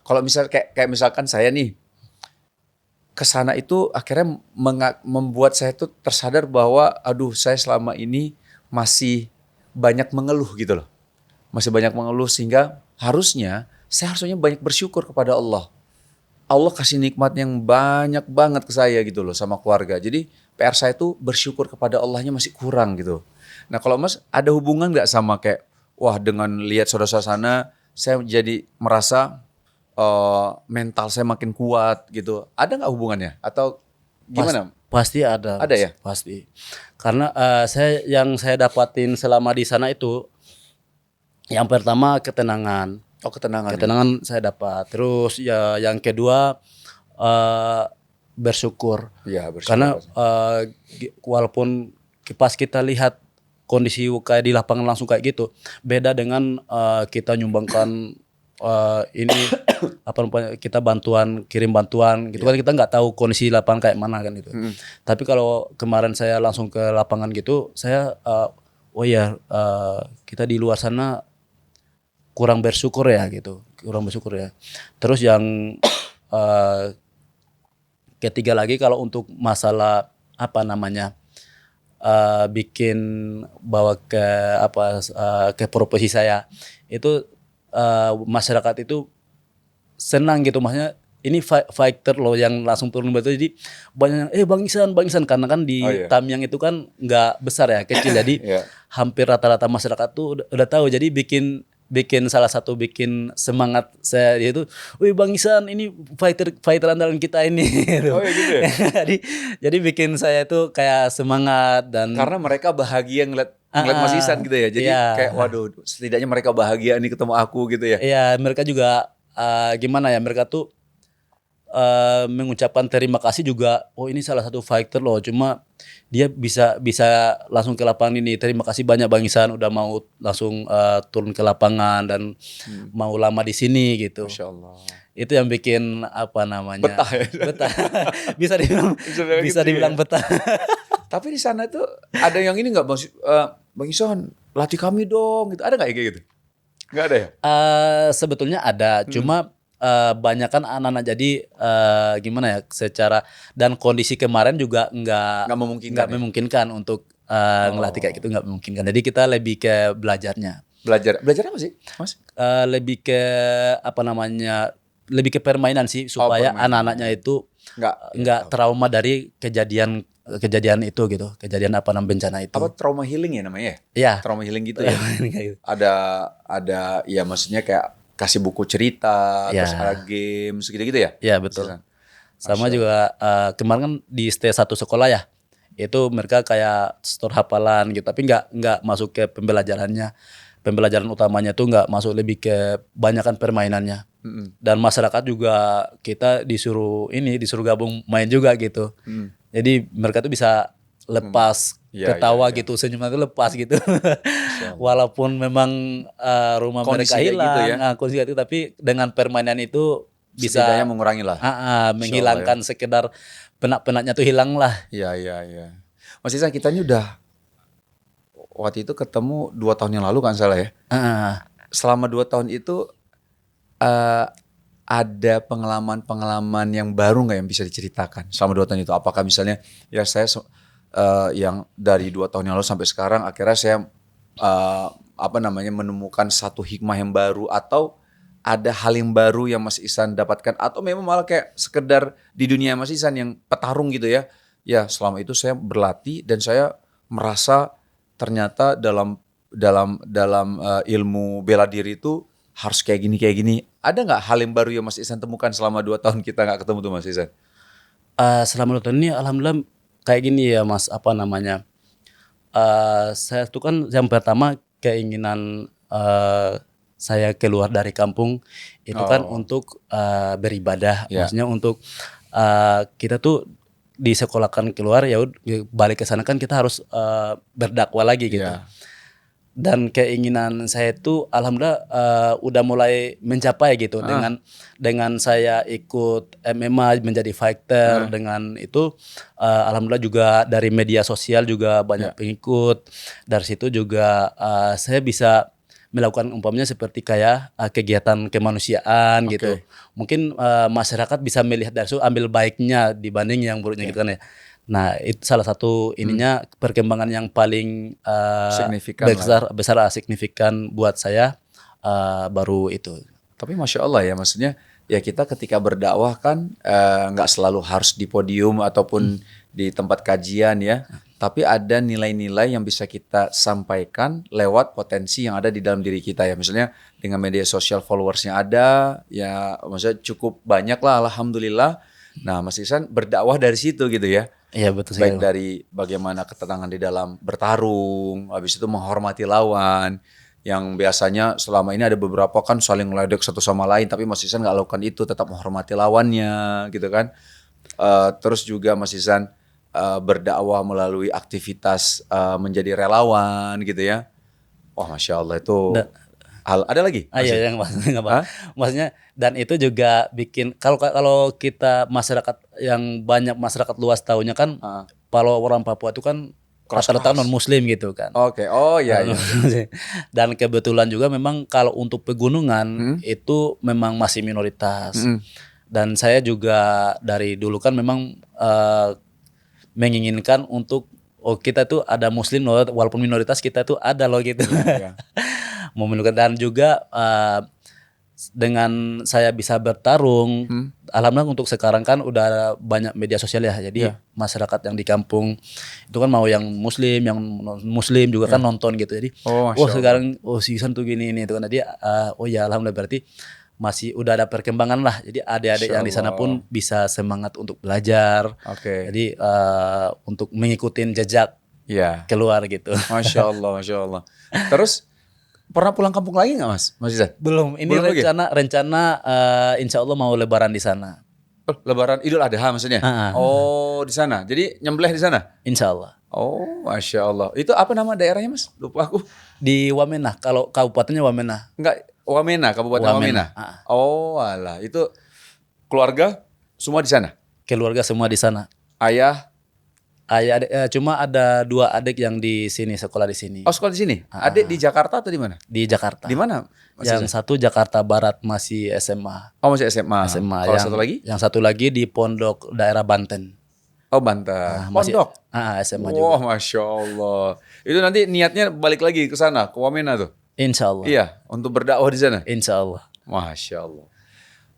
Kalau misal kayak misalkan saya nih kesana itu akhirnya membuat saya tuh tersadar bahwa aduh saya selama ini masih banyak mengeluh gitu loh. Masih banyak mengeluh sehingga saya harusnya banyak bersyukur kepada Allah. Allah kasih nikmat yang banyak banget ke saya gitu loh sama keluarga. Jadi PR saya tuh bersyukur kepada Allahnya masih kurang gitu. Nah kalau Mas ada hubungan nggak sama kayak wah dengan lihat saudara sana saya jadi merasa mental saya makin kuat gitu. Ada nggak hubungannya atau gimana? Pasti ada. Ada ya? Pasti. Karena yang saya dapatin selama di sana itu yang pertama ketenangan. Ketenangan. Ketenangan saya dapat. Terus ya yang kedua bersyukur. Iya, bersyukur. Karena walaupun pas kita lihat kondisi kayak di lapangan langsung kayak gitu, beda dengan kita nyumbangkan ini apa namanya, kita kirim bantuan gitu kan, kita nggak tahu kondisi lapangan kayak mana kan gitu. Tapi kalau kemarin saya langsung ke lapangan gitu, saya kita di luar sana kurang bersyukur ya gitu, kurang bersyukur ya. Terus yang ketiga lagi, kalau untuk masalah apa namanya, bikin bawa ke profesi saya itu, masyarakat itu senang gitu, maksudnya ini fighter loh yang langsung turun batu. Jadi banyak yang Bang Isan karena kan di Tamiang itu kan nggak besar ya, kecil. Jadi hampir rata-rata masyarakat tuh udah tahu. Jadi bikin salah satu bikin semangat saya itu, wih Bang Isan ini fighter andalan kita ini. Oh ya gitu ya. jadi bikin saya itu kayak semangat, dan karena mereka bahagia ngeliat Mas Isan gitu ya. Jadi kayak waduh, setidaknya mereka bahagia nih ketemu aku gitu ya. Iya, mereka juga gimana ya, mereka tuh mengucapkan terima kasih juga. Oh ini salah satu fighter loh, cuma dia bisa langsung ke lapangan ini. Terima kasih banyak Bang Isan udah mau langsung turun ke lapangan dan mau lama di sini gitu. Masya Allah. Itu yang bikin apa namanya, betah ya. Betah. bisa dibilang betah. Tapi di sana tuh ada yang ini nggak, Bang Isan latih kami dong gitu, ada nggak kayak gitu? Nggak ada ya? Sebetulnya ada, cuma banyak kan anak-anak, jadi gimana ya, secara dan kondisi kemarin juga nggak memungkinkan untuk ngelatih kayak gitu, nggak memungkinkan. Jadi kita lebih ke belajar apa sih, Mas? Lebih ke apa namanya, lebih ke permainan sih, supaya anak-anaknya itu nggak trauma dari kejadian itu gitu, kejadian apa namanya, bencana itu. Apa, trauma healing ya namanya? Iya. Trauma healing gitu ya. Ada ya, maksudnya kayak kasih buku cerita, terus ada games gitu-gitu ya? Iya betul. Sama juga kemarin kan di stay satu sekolah ya, itu mereka kayak store hafalan gitu, tapi nggak masuk ke pembelajarannya. Pembelajaran utamanya tuh nggak masuk, lebih ke banyakan permainannya. Dan masyarakat juga kita disuruh gabung main juga gitu. Jadi mereka tuh bisa lepas ketawa gitu, senyumnya tuh lepas gitu. Walaupun memang rumah kondisi mereka hilang, gitu ya? Kondisi itu, tapi dengan permainan itu bisa setidaknya mengurangi lah, menghilangkan sekedar penat-penatnya tuh hilang lah. Iya. Mas Isan, kita ini udah waktu itu ketemu 2 tahun yang lalu kan, salah ya? Selama 2 tahun itu ada pengalaman yang baru nggak yang bisa diceritakan selama 2 tahun itu? Apakah misalnya ya saya yang dari 2 tahun yang lalu sampai sekarang akhirnya saya menemukan satu hikmah yang baru, atau ada hal yang baru yang Mas Isan dapatkan, atau memang malah kayak sekedar di dunia Mas Isan yang petarung gitu ya? Ya selama itu saya berlatih dan saya merasa ternyata dalam ilmu bela diri itu harus kayak gini. Ada nggak hal yang baru yang Mas Isan temukan selama 2 tahun kita nggak ketemu tuh, Mas Isan? Selama 2 tahun ini alhamdulillah kayak gini ya Mas, apa namanya, saya tuh kan yang pertama keinginan saya keluar dari kampung itu kan untuk beribadah, maksudnya untuk kita tuh disekolahkan keluar, ya balik ke sana kan kita harus berdakwah lagi gitu. Dan keinginan saya itu alhamdulillah udah mulai mencapai gitu, dengan saya ikut MMA menjadi fighter. Dengan itu alhamdulillah juga dari media sosial juga banyak pengikut. Dari situ juga saya bisa melakukan umpamanya seperti kayak kegiatan kemanusiaan gitu. Mungkin masyarakat bisa melihat dari situ, ambil baiknya dibanding yang buruknya gitu kan ya. Nah itu salah satu ininya, perkembangan yang paling signifikan buat saya baru itu. Tapi Masya Allah ya, maksudnya ya kita ketika berdakwah kan nggak selalu harus di podium ataupun di tempat kajian ya, tapi ada nilai-nilai yang bisa kita sampaikan lewat potensi yang ada di dalam diri kita ya. Misalnya dengan media sosial followersnya ada ya, maksudnya cukup banyak lah alhamdulillah. Nah Mas Isan berdakwah dari situ gitu ya. Iya betul sekali. Baik dari bagaimana ketenangan di dalam bertarung, habis itu menghormati lawan, yang biasanya selama ini ada beberapa kan saling meledek satu sama lain, tapi Mas Isan nggak lakukan itu, tetap menghormati lawannya gitu kan. terus juga Mas Ihsan berdakwah melalui aktivitas menjadi relawan gitu ya. Wah, Masya Allah itu ada lagi? Iya, yang maksudnya dan itu juga bikin kalau kita masyarakat yang banyak masyarakat luas tahunya kan kalau orang Papua itu kan rata-rata non Muslim gitu kan. Oke, oh iya. Dan kebetulan juga memang kalau untuk pegunungan itu memang masih minoritas. Dan saya juga dari dulu kan memang menginginkan untuk kita tuh ada Muslim loh, walaupun minoritas kita tuh ada loh gitu. Memenuhkan dan juga dengan saya bisa bertarung, alhamdulillah untuk sekarang kan udah banyak media sosial ya, jadi masyarakat yang di kampung itu kan mau yang Muslim, yang non Muslim juga kan nonton gitu, jadi sekarang si Ihsan tuh gini ini itu kan, jadi ya alhamdulillah berarti masih udah ada perkembangan lah, jadi adik-adik yang di sana pun bisa semangat untuk belajar, jadi untuk mengikuti jejak keluar gitu. Masya Allah. Terus pernah pulang kampung lagi nggak Mas Ihsan? Belum. Ini rencana insya Allah mau Lebaran di sana. Lebaran Idul Adha maksudnya? Oh di sana. Jadi nyembelih di sana? Insya Allah. Oh Masya Allah. Itu apa nama daerahnya Mas? Lupa aku. Di Wamena. Kalau kabupatennya Wamena. Enggak, Wamena, Kabupaten Wamena. Oh alah. Itu keluarga semua di sana? Keluarga semua di sana. Ayah, cuma ada 2 adik yang di sini, sekolah di sini. Oh, sekolah di sini. Adik di Jakarta atau di mana? Di Jakarta. Di mana? Yang satu Jakarta Barat, masih SMA. Oh, masih SMA. Kalau satu lagi? Yang satu lagi di Pondok daerah Banten. Oh, Banten. Pondok. SMA juga. Wah, Masya Allah. Itu nanti niatnya balik lagi ke sana, ke Wamena tuh. Insya Allah. Iya, untuk berdakwah di sana. Insya Allah. Masya Allah.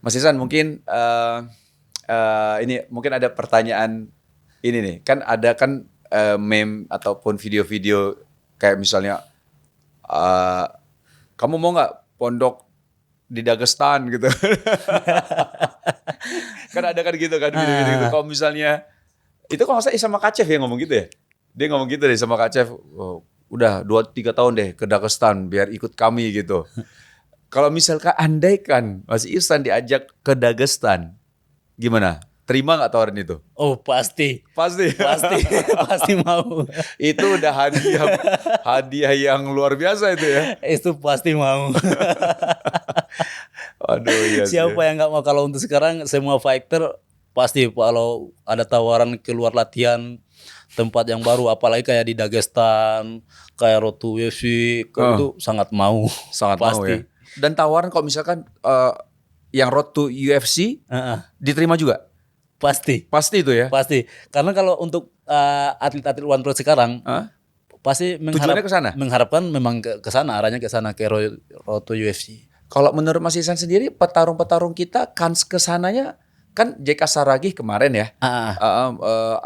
Mas Ihsan, mungkin ini mungkin ada pertanyaan. Ini nih, kan ada kan meme ataupun video-video kayak misalnya kamu mau nggak pondok di Dagestan gitu. Kan ada kan gitu kan video-video gitu. Kalau misalnya itu kalau saya sama Kacef yang ngomong gitu ya. Dia ngomong gitu deh sama Kacef, udah 2-3 tahun deh ke Dagestan biar ikut kami gitu. Kalau misalkan andaikan Mas Ihsan diajak ke Dagestan, gimana? Terima nggak tawaran itu? Oh pasti mau. Itu udah hadiah yang luar biasa itu ya. Itu pasti mau. Aduh iya. Siapa yang nggak mau? Kalau untuk sekarang semua fighter pasti kalau ada tawaran keluar latihan tempat yang baru, apalagi kayak di Dagestan, kayak Road to UFC, itu sangat mau. Sangat pasti. Mau ya. Dan tawaran kalau misalkan yang Road to UFC diterima juga? Pasti itu ya. Pasti. Karena kalau untuk atlet-atlet One Pro sekarang pasti mengharapkan memang ke sana, arahnya ke sana, ke Road to UFC. Kalau menurut Mas Ihsan sendiri, petarung-petarung kita kans ke sananya kan JK Saragih kemarin ya.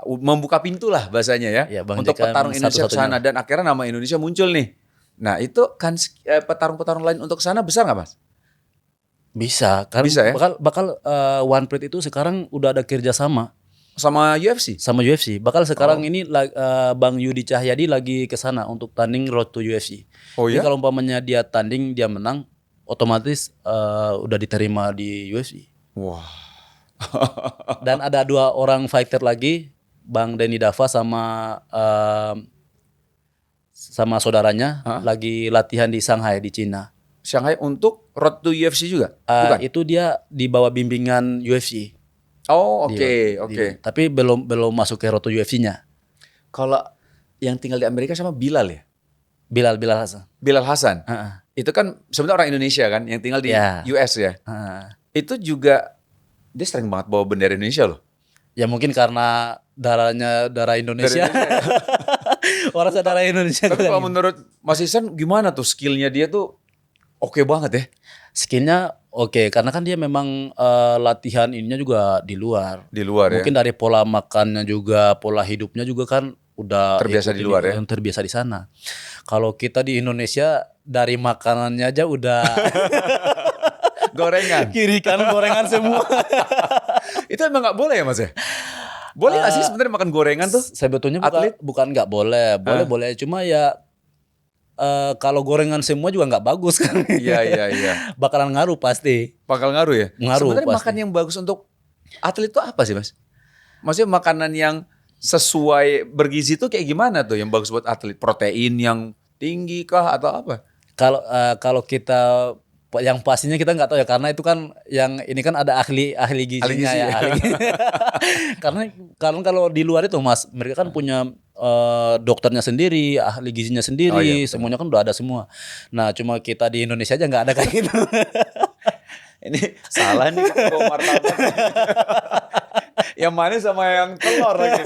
Membuka pintu lah bahasanya ya untuk petarung Indonesia ke sana, dan akhirnya nama Indonesia muncul nih. Nah, itu kans petarung-petarung lain untuk ke sana besar nggak Mas? Bisa, kan ya? bakal One Pride itu sekarang udah ada kerja sama UFC. Bakal sekarang ini Bang Yudi Cahyadi lagi ke sana untuk tanding Road to UFC. Jadi kalau umpamanya dia tanding, dia menang, otomatis udah diterima di UFC. Wah. Dan ada 2 orang fighter lagi, Bang Denny Dava sama saudaranya lagi latihan di Shanghai di Cina. Shanghai untuk Road to UFC juga? Bukan? Itu dia di bawah bimbingan UFC. Oh oke. Tapi belum masuk ke Road to UFC-nya. Kalau yang tinggal di Amerika sama Bilal ya? Bilal Hasan. Bilal Hasan. Itu kan sebenarnya orang Indonesia kan yang tinggal di US ya. Itu juga dia sering banget bawa bendera Indonesia loh. Ya mungkin karena darah Indonesia. Orang darah Indonesia. Tapi kalau menurut Mas Ihsan gimana tuh skillnya dia tuh? Oke banget ya. Skillnya oke, karena kan dia memang latihan ininya juga di luar. Di luar ya. Mungkin dari pola makannya juga, pola hidupnya juga kan udah terbiasa di luar ya. Yang terbiasa di sana. Kalau kita di Indonesia dari makanannya aja udah gorengan. Kiri kanan gorengan semua. Itu emang nggak boleh ya Mas ya? Boleh nggak sih sebenarnya makan gorengan tuh? Sebetulnya bukan nggak boleh, boleh. Cuma ya kalau gorengan semua juga nggak bagus kan. Iya. Bakalan ngaruh pasti. Bakal ngaruh ya? Ngaruh. Sebenarnya pasti. makan yang bagus untuk atlet itu apa sih Mas? Maksudnya makanan yang sesuai bergizi tuh kayak gimana tuh yang bagus buat atlet? Protein yang tinggi kah atau apa? Kalau kita yang pastinya kita nggak tahu ya, karena itu kan yang ini kan ada ahli gizinya gizi, ya. Ahli gizi. karena kalau di luar itu Mas, mereka kan punya dokternya sendiri, ahli gizinya sendiri, semuanya kan udah ada semua. Nah, cuma kita di Indonesia aja nggak ada kayak gitu. Ini salah nih kok martabak. Yang manis sama yang telur lagi.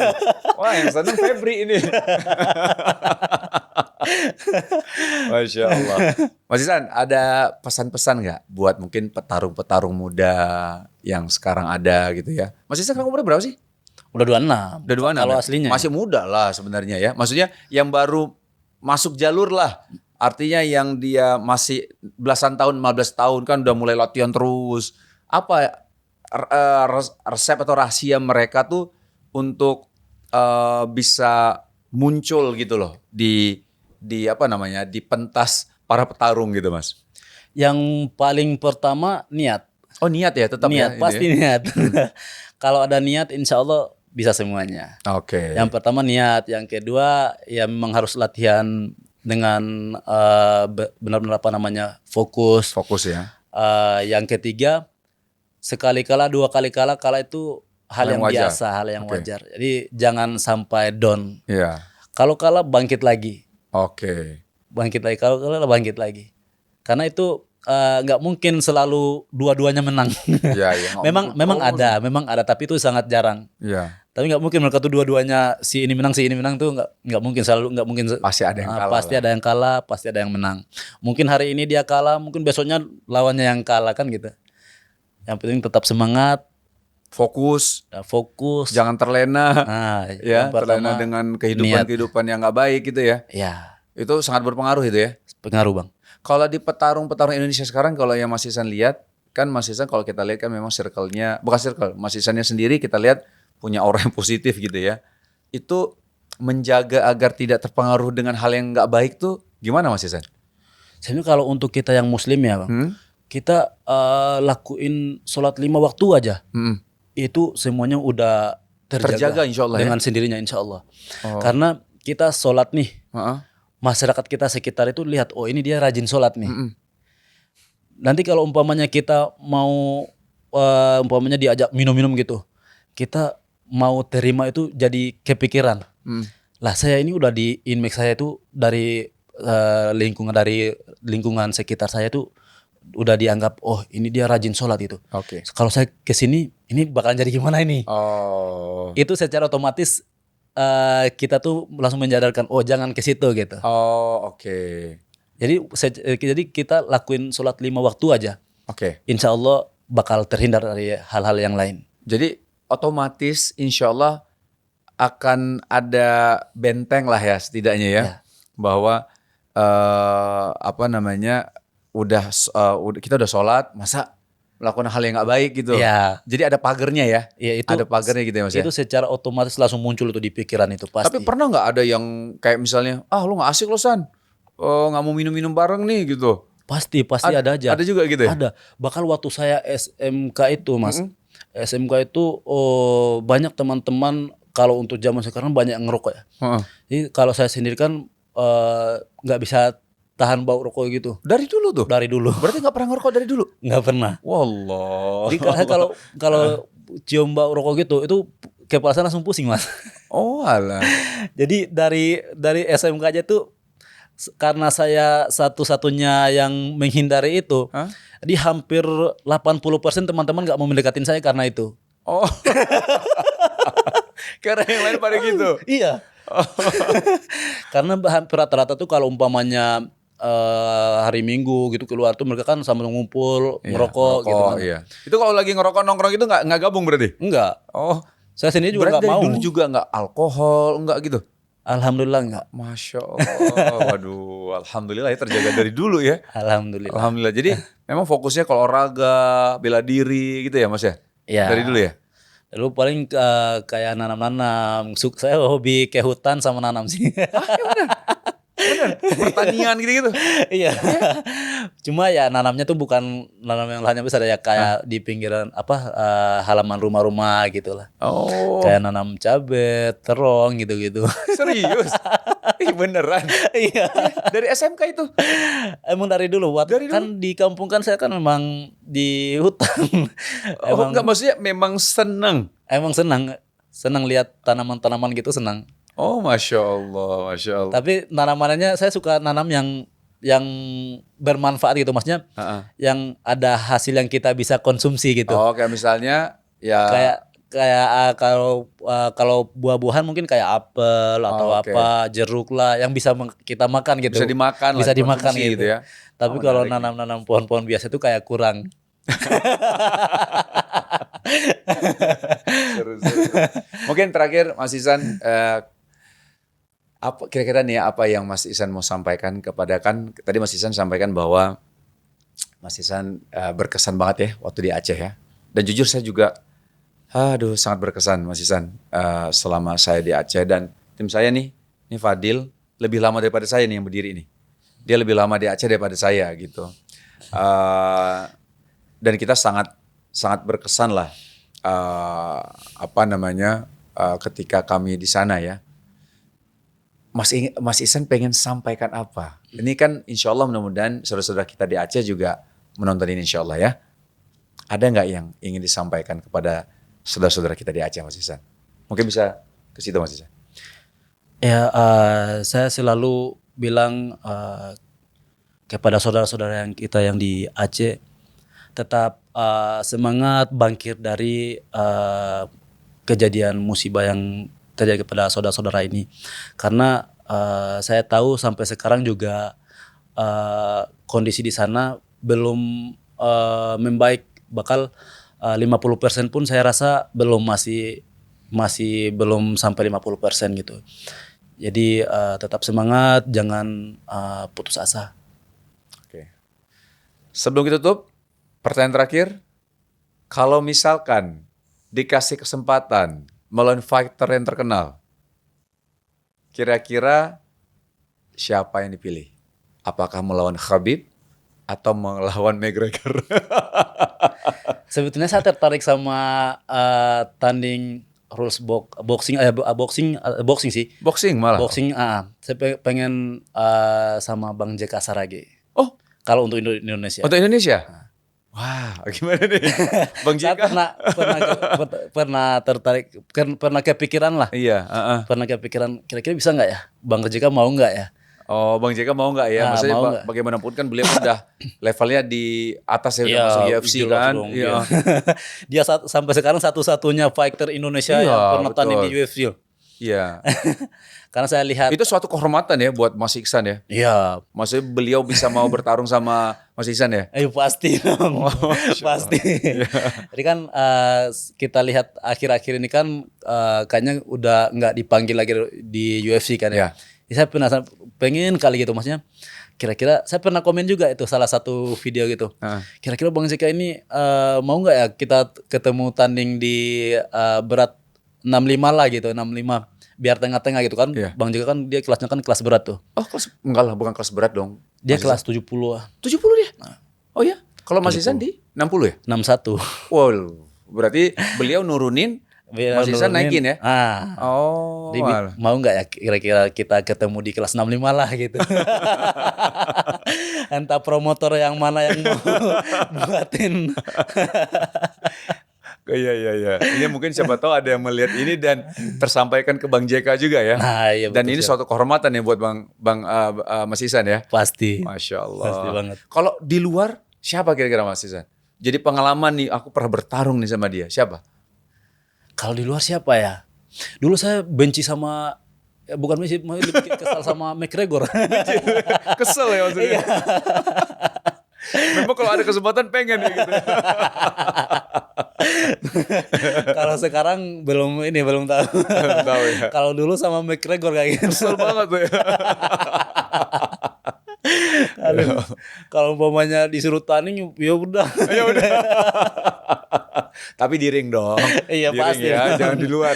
Wah, yang seneng Febri ini. Masya Allah. Mas Ihsan, ada pesan-pesan nggak buat mungkin petarung-petarung muda yang sekarang ada gitu ya? Mas Ihsan sekarang umurnya berapa sih? Udah 26. Udah 26. Kalau aslinya. Masih muda lah sebenarnya ya. Maksudnya yang baru masuk jalur lah. Artinya yang dia masih belasan tahun, 15 tahun kan udah mulai latihan terus. Apa resep atau rahasia mereka tuh untuk bisa muncul gitu loh di apa namanya, di pentas para petarung gitu Mas? Yang paling pertama niat. Oh niat ya, tetap niat, ya? Pasti ya? Niat. Kalau ada niat insya Allah bisa semuanya. Oke. Yang pertama niat, yang kedua ya memang harus latihan dengan benar-benar apa namanya, fokus. Fokus ya. Yang ketiga sekali kalah, dua kali kalah itu hal yang wajar. Biasa, hal yang wajar. Jadi jangan sampai down. Iya. Kalau kalah bangkit lagi. Oke. Bangkit lagi, kalau kalah bangkit lagi. Karena itu nggak mungkin selalu dua-duanya menang. Iya. memang ada, tapi itu sangat jarang. Iya. Tapi nggak mungkin mereka tuh dua-duanya si ini menang tuh nggak mungkin, selalu nggak mungkin. Pasti ada yang kalah. Pasti ada yang kalah, pasti ada yang menang. Mungkin hari ini dia kalah, mungkin besoknya lawannya yang kalah kan gitu. Yang penting tetap semangat, fokus, jangan terlena. Nah, ya, terlena dengan kehidupan yang nggak baik gitu ya. Ya. Itu sangat berpengaruh itu ya. Pengaruh Bang. Kalau di petarung Indonesia sekarang, kalau yang Mas Ihsan lihat, kan Mas Ihsan kalau kita lihat kan memang circle-nya, bukan circle, Mas Ihsannya sendiri kita lihat punya aura yang positif gitu ya. Itu menjaga agar tidak terpengaruh dengan hal yang nggak baik tuh gimana Mas Ihsan? Sebenarnya kalau untuk kita yang muslim ya Bang, kita lakuin sholat 5 waktu aja. Itu semuanya udah terjaga insya Allah dengan ya? sendirinya insya Allah. Karena kita sholat nih, masyarakat kita sekitar itu lihat, oh ini dia rajin sholat nih. Nanti kalau umpamanya kita mau umpamanya diajak minum-minum gitu, kita mau terima itu jadi kepikiran. Lah saya ini udah di inmax saya itu dari lingkungan sekitar saya itu udah dianggap, oh ini dia rajin sholat itu. Oke. Kalau saya kesini ini bakalan jadi gimana ini? Oh. Itu secara otomatis kita tuh langsung menjadarkan, oh jangan ke situ gitu. Oh oke. Jadi kita lakuin sholat 5 waktu aja. Oke. Insya Allah bakal terhindar dari hal-hal yang lain. Jadi otomatis insya Allah akan ada benteng lah ya setidaknya ya. Bahwa apa namanya, kita udah sholat, masa melakukan hal yang nggak baik gitu. Ya. Jadi ada pagernya ya. Ya itu, ada pagernya gitu ya Mas ya. Itu secara otomatis langsung muncul itu di pikiran itu pasti. Tapi pernah nggak ada yang kayak misalnya, lu nggak asik lo San, nggak mau minum-minum bareng nih gitu. Pasti ada aja. Ada juga gitu ya. Ada. Bahkan waktu saya SMK itu Mas, SMK itu banyak teman-teman, kalau untuk zaman sekarang banyak yang ngerokok ya. Jadi kalau saya sendiri kan nggak bisa tahan bau rokok gitu. Dari dulu tuh? Dari dulu. Berarti nggak pernah ngerokok dari dulu? Nggak pernah. Wallah. Jadi kalau cium bau rokok gitu, itu kepala saya langsung pusing Mas. Oh alah. Jadi dari SMK aja tuh, karena saya satu-satunya yang menghindari itu, jadi hampir 80% teman-teman nggak mau mendekatin saya karena itu. Oh. Karena yang lain pada gitu? Iya. Karena hampir rata-rata tuh kalau umpamanya hari Minggu gitu keluar tuh mereka kan sambil ngumpul ngerokok gitu kan. Iya. Itu kalau lagi ngerokok nongkrong itu nggak gabung berarti? Enggak. Oh, saya sendiri juga nggak mau. Dulu juga nggak alkohol, nggak gitu? Alhamdulillah enggak. Masya Allah. Waduh, alhamdulillah ya terjaga dari dulu ya. Alhamdulillah. Jadi memang fokusnya kalau olahraga, bela diri gitu ya Mas ya? Iya. Dari dulu ya? Dulu paling kayak nanam-nanam. Saya hobi ke hutan sama nanam sih. Bener, pertanian gitu-gitu. Iya. Cuma ya nanamnya tuh bukan nanam yang lahannya besar ya, kayak di pinggiran halaman rumah-rumah gitu lah. Oh, Kayak nanam cabe, terong gitu-gitu. serius? Ih, beneran. Iya. Dari SMK itu? Emang dari dulu, Dari dulu? kan di kampung kan saya kan memang di hutan. Oh, Emang enggak, maksudnya memang seneng. emang senang lihat tanaman-tanaman gitu, senang. Oh, Masya Allah, Masya Allah. Tapi tanamannya saya suka nanam yang bermanfaat gitu, maksudnya yang ada hasil yang kita bisa konsumsi gitu. Oh, kayak misalnya ya. Kayak kalau buah-buahan mungkin kayak apel atau apa, jeruk lah yang bisa kita makan gitu. Bisa dimakan lah. Bisa dimakan gitu ya. Tapi kalau nanam-nanam pohon-pohon biasa itu kayak kurang. Seru. Mungkin terakhir Mas Ihsan, apa kira-kira nih apa yang Mas Ihsan mau sampaikan kepada, kan tadi Mas Ihsan sampaikan bahwa Mas Ihsan berkesan banget ya waktu di Aceh ya. Dan jujur saya juga sangat berkesan Mas Ihsan selama saya di Aceh, dan tim saya nih, ini Fadil lebih lama daripada saya nih yang berdiri ini. Dia lebih lama di Aceh daripada saya gitu. Dan kita sangat berkesan lah ketika kami di sana ya. Mas Ihsan pengen sampaikan apa? Ini kan insya Allah mudah-mudahan saudara-saudara kita di Aceh juga menonton ini insya Allah ya. Ada nggak yang ingin disampaikan kepada saudara-saudara kita di Aceh, Mas Ihsan? Mungkin bisa ke situ, Mas Ihsan. Ya, saya selalu bilang kepada saudara-saudara kita yang di Aceh, tetap semangat bangkit dari kejadian musibah yang terjadi kepada saudara-saudara ini, karena saya tahu sampai sekarang juga kondisi di sana belum membaik, bakal 50% pun saya rasa belum, masih belum sampai 50% gitu. Jadi tetap semangat, jangan putus asa. Oke. Sebelum kita tutup, pertanyaan terakhir, kalau misalkan dikasih kesempatan melawan fighter yang terkenal, kira-kira siapa yang dipilih? Apakah melawan Khabib atau melawan McGregor? Sebetulnya saya tertarik sama tanding rules boxing sih. Boxing malah. Boxing, saya pengen sama Bang JK Sarage. Oh, kalau untuk Indonesia. Untuk Indonesia? Wah, gimana nih, Bang JK? Saya pernah tertarik, pernah kepikiran lah. Iya. Pernah kepikiran, kira-kira bisa nggak ya, Bang JK mau nggak ya? Oh, Bang JK mau nggak ya? Maksudnya bagaimanapun kan beliau udah levelnya di atas ya, udah masuk UFC kan. Iya. Dia sampai sekarang satu-satunya fighter Indonesia yang pernah tanding di UFC. Iya. Karena saya lihat itu suatu kehormatan ya buat Mas Ihsan ya. Iya. Maksudnya beliau bisa mau bertarung sama Mas Ihsan ya. Pasti dong. Pasti. Jadi kan kita lihat akhir-akhir ini kan kayaknya udah nggak dipanggil lagi di UFC kan ya. Saya pengen kali gitu, maksudnya kira-kira saya pernah komen juga itu salah satu video gitu. Kira-kira Bang JK ini mau nggak ya kita ketemu tanding di berat 65 lah gitu, 65. Biar tengah-tengah gitu kan. Bang JK kan dia kelasnya kan kelas berat tuh. Oh, enggak lah, bukan kelas berat dong. Dia kelas 70 lah. 70 dia? Oh ya? Kalau Mas Ihsan di 60 ya? 61. Wow, berarti beliau nurunin, Mas Ihsan naikin ya? Oh. Jadi, mau nggak ya kira-kira kita ketemu di kelas 65 lah gitu. Entah promotor yang mana yang mau buatin. Iya. Ini mungkin siapa tahu ada yang melihat ini dan tersampaikan ke Bang JK juga ya. Iya, dan ini suatu kehormatan ya buat Mas Ihsan ya. Pasti. Masya Allah. Pasti banget. Kalau di luar siapa kira-kira Mas Ihsan? Jadi pengalaman nih, aku pernah bertarung nih sama dia. Siapa? Kalau di luar siapa ya? Dulu saya benci sama, bukan benci, lebih kesal sama McGregor. Kesel ya maksudnya. Memang kalau ada kesempatan pengen ya gitu. Kalau sekarang belum tahu. Tahu ya. Kalau dulu sama McGregor kayak gitu. Kesel banget tuh ya. Kalau umpamanya disuruh tanding ya udah. Tapi di ring dong. Iya Di pasti. ring ya, jangan di luar.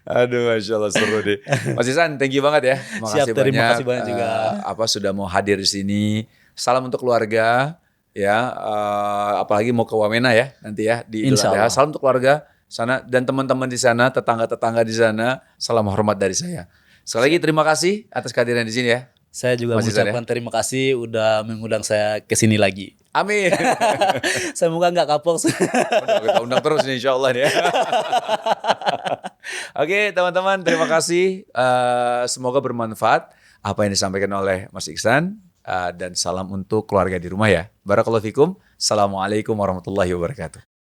Aduh, Masya Allah seru deh. Mas Ihsan, thank you banget ya. Siap, terima kasih banyak juga. Sudah mau hadir di sini. Salam untuk keluarga ya. Apalagi mau ke Wamena ya nanti ya di Idul Adha. Salam untuk keluarga sana dan teman-teman di sana, tetangga-tetangga di sana. Salam hormat dari saya. Sekali lagi terima kasih atas kehadiran di sini ya. Saya juga mengucapkan terima kasih udah mengundang saya ke sini lagi. Amin. Semoga nggak kapok. Kita undang terus nih insya Allah ya. Oke teman-teman, terima kasih. Semoga bermanfaat apa yang disampaikan oleh Mas Ihsan. Dan salam untuk keluarga di rumah ya. Barakallahu fikum. Assalamualaikum warahmatullahi wabarakatuh.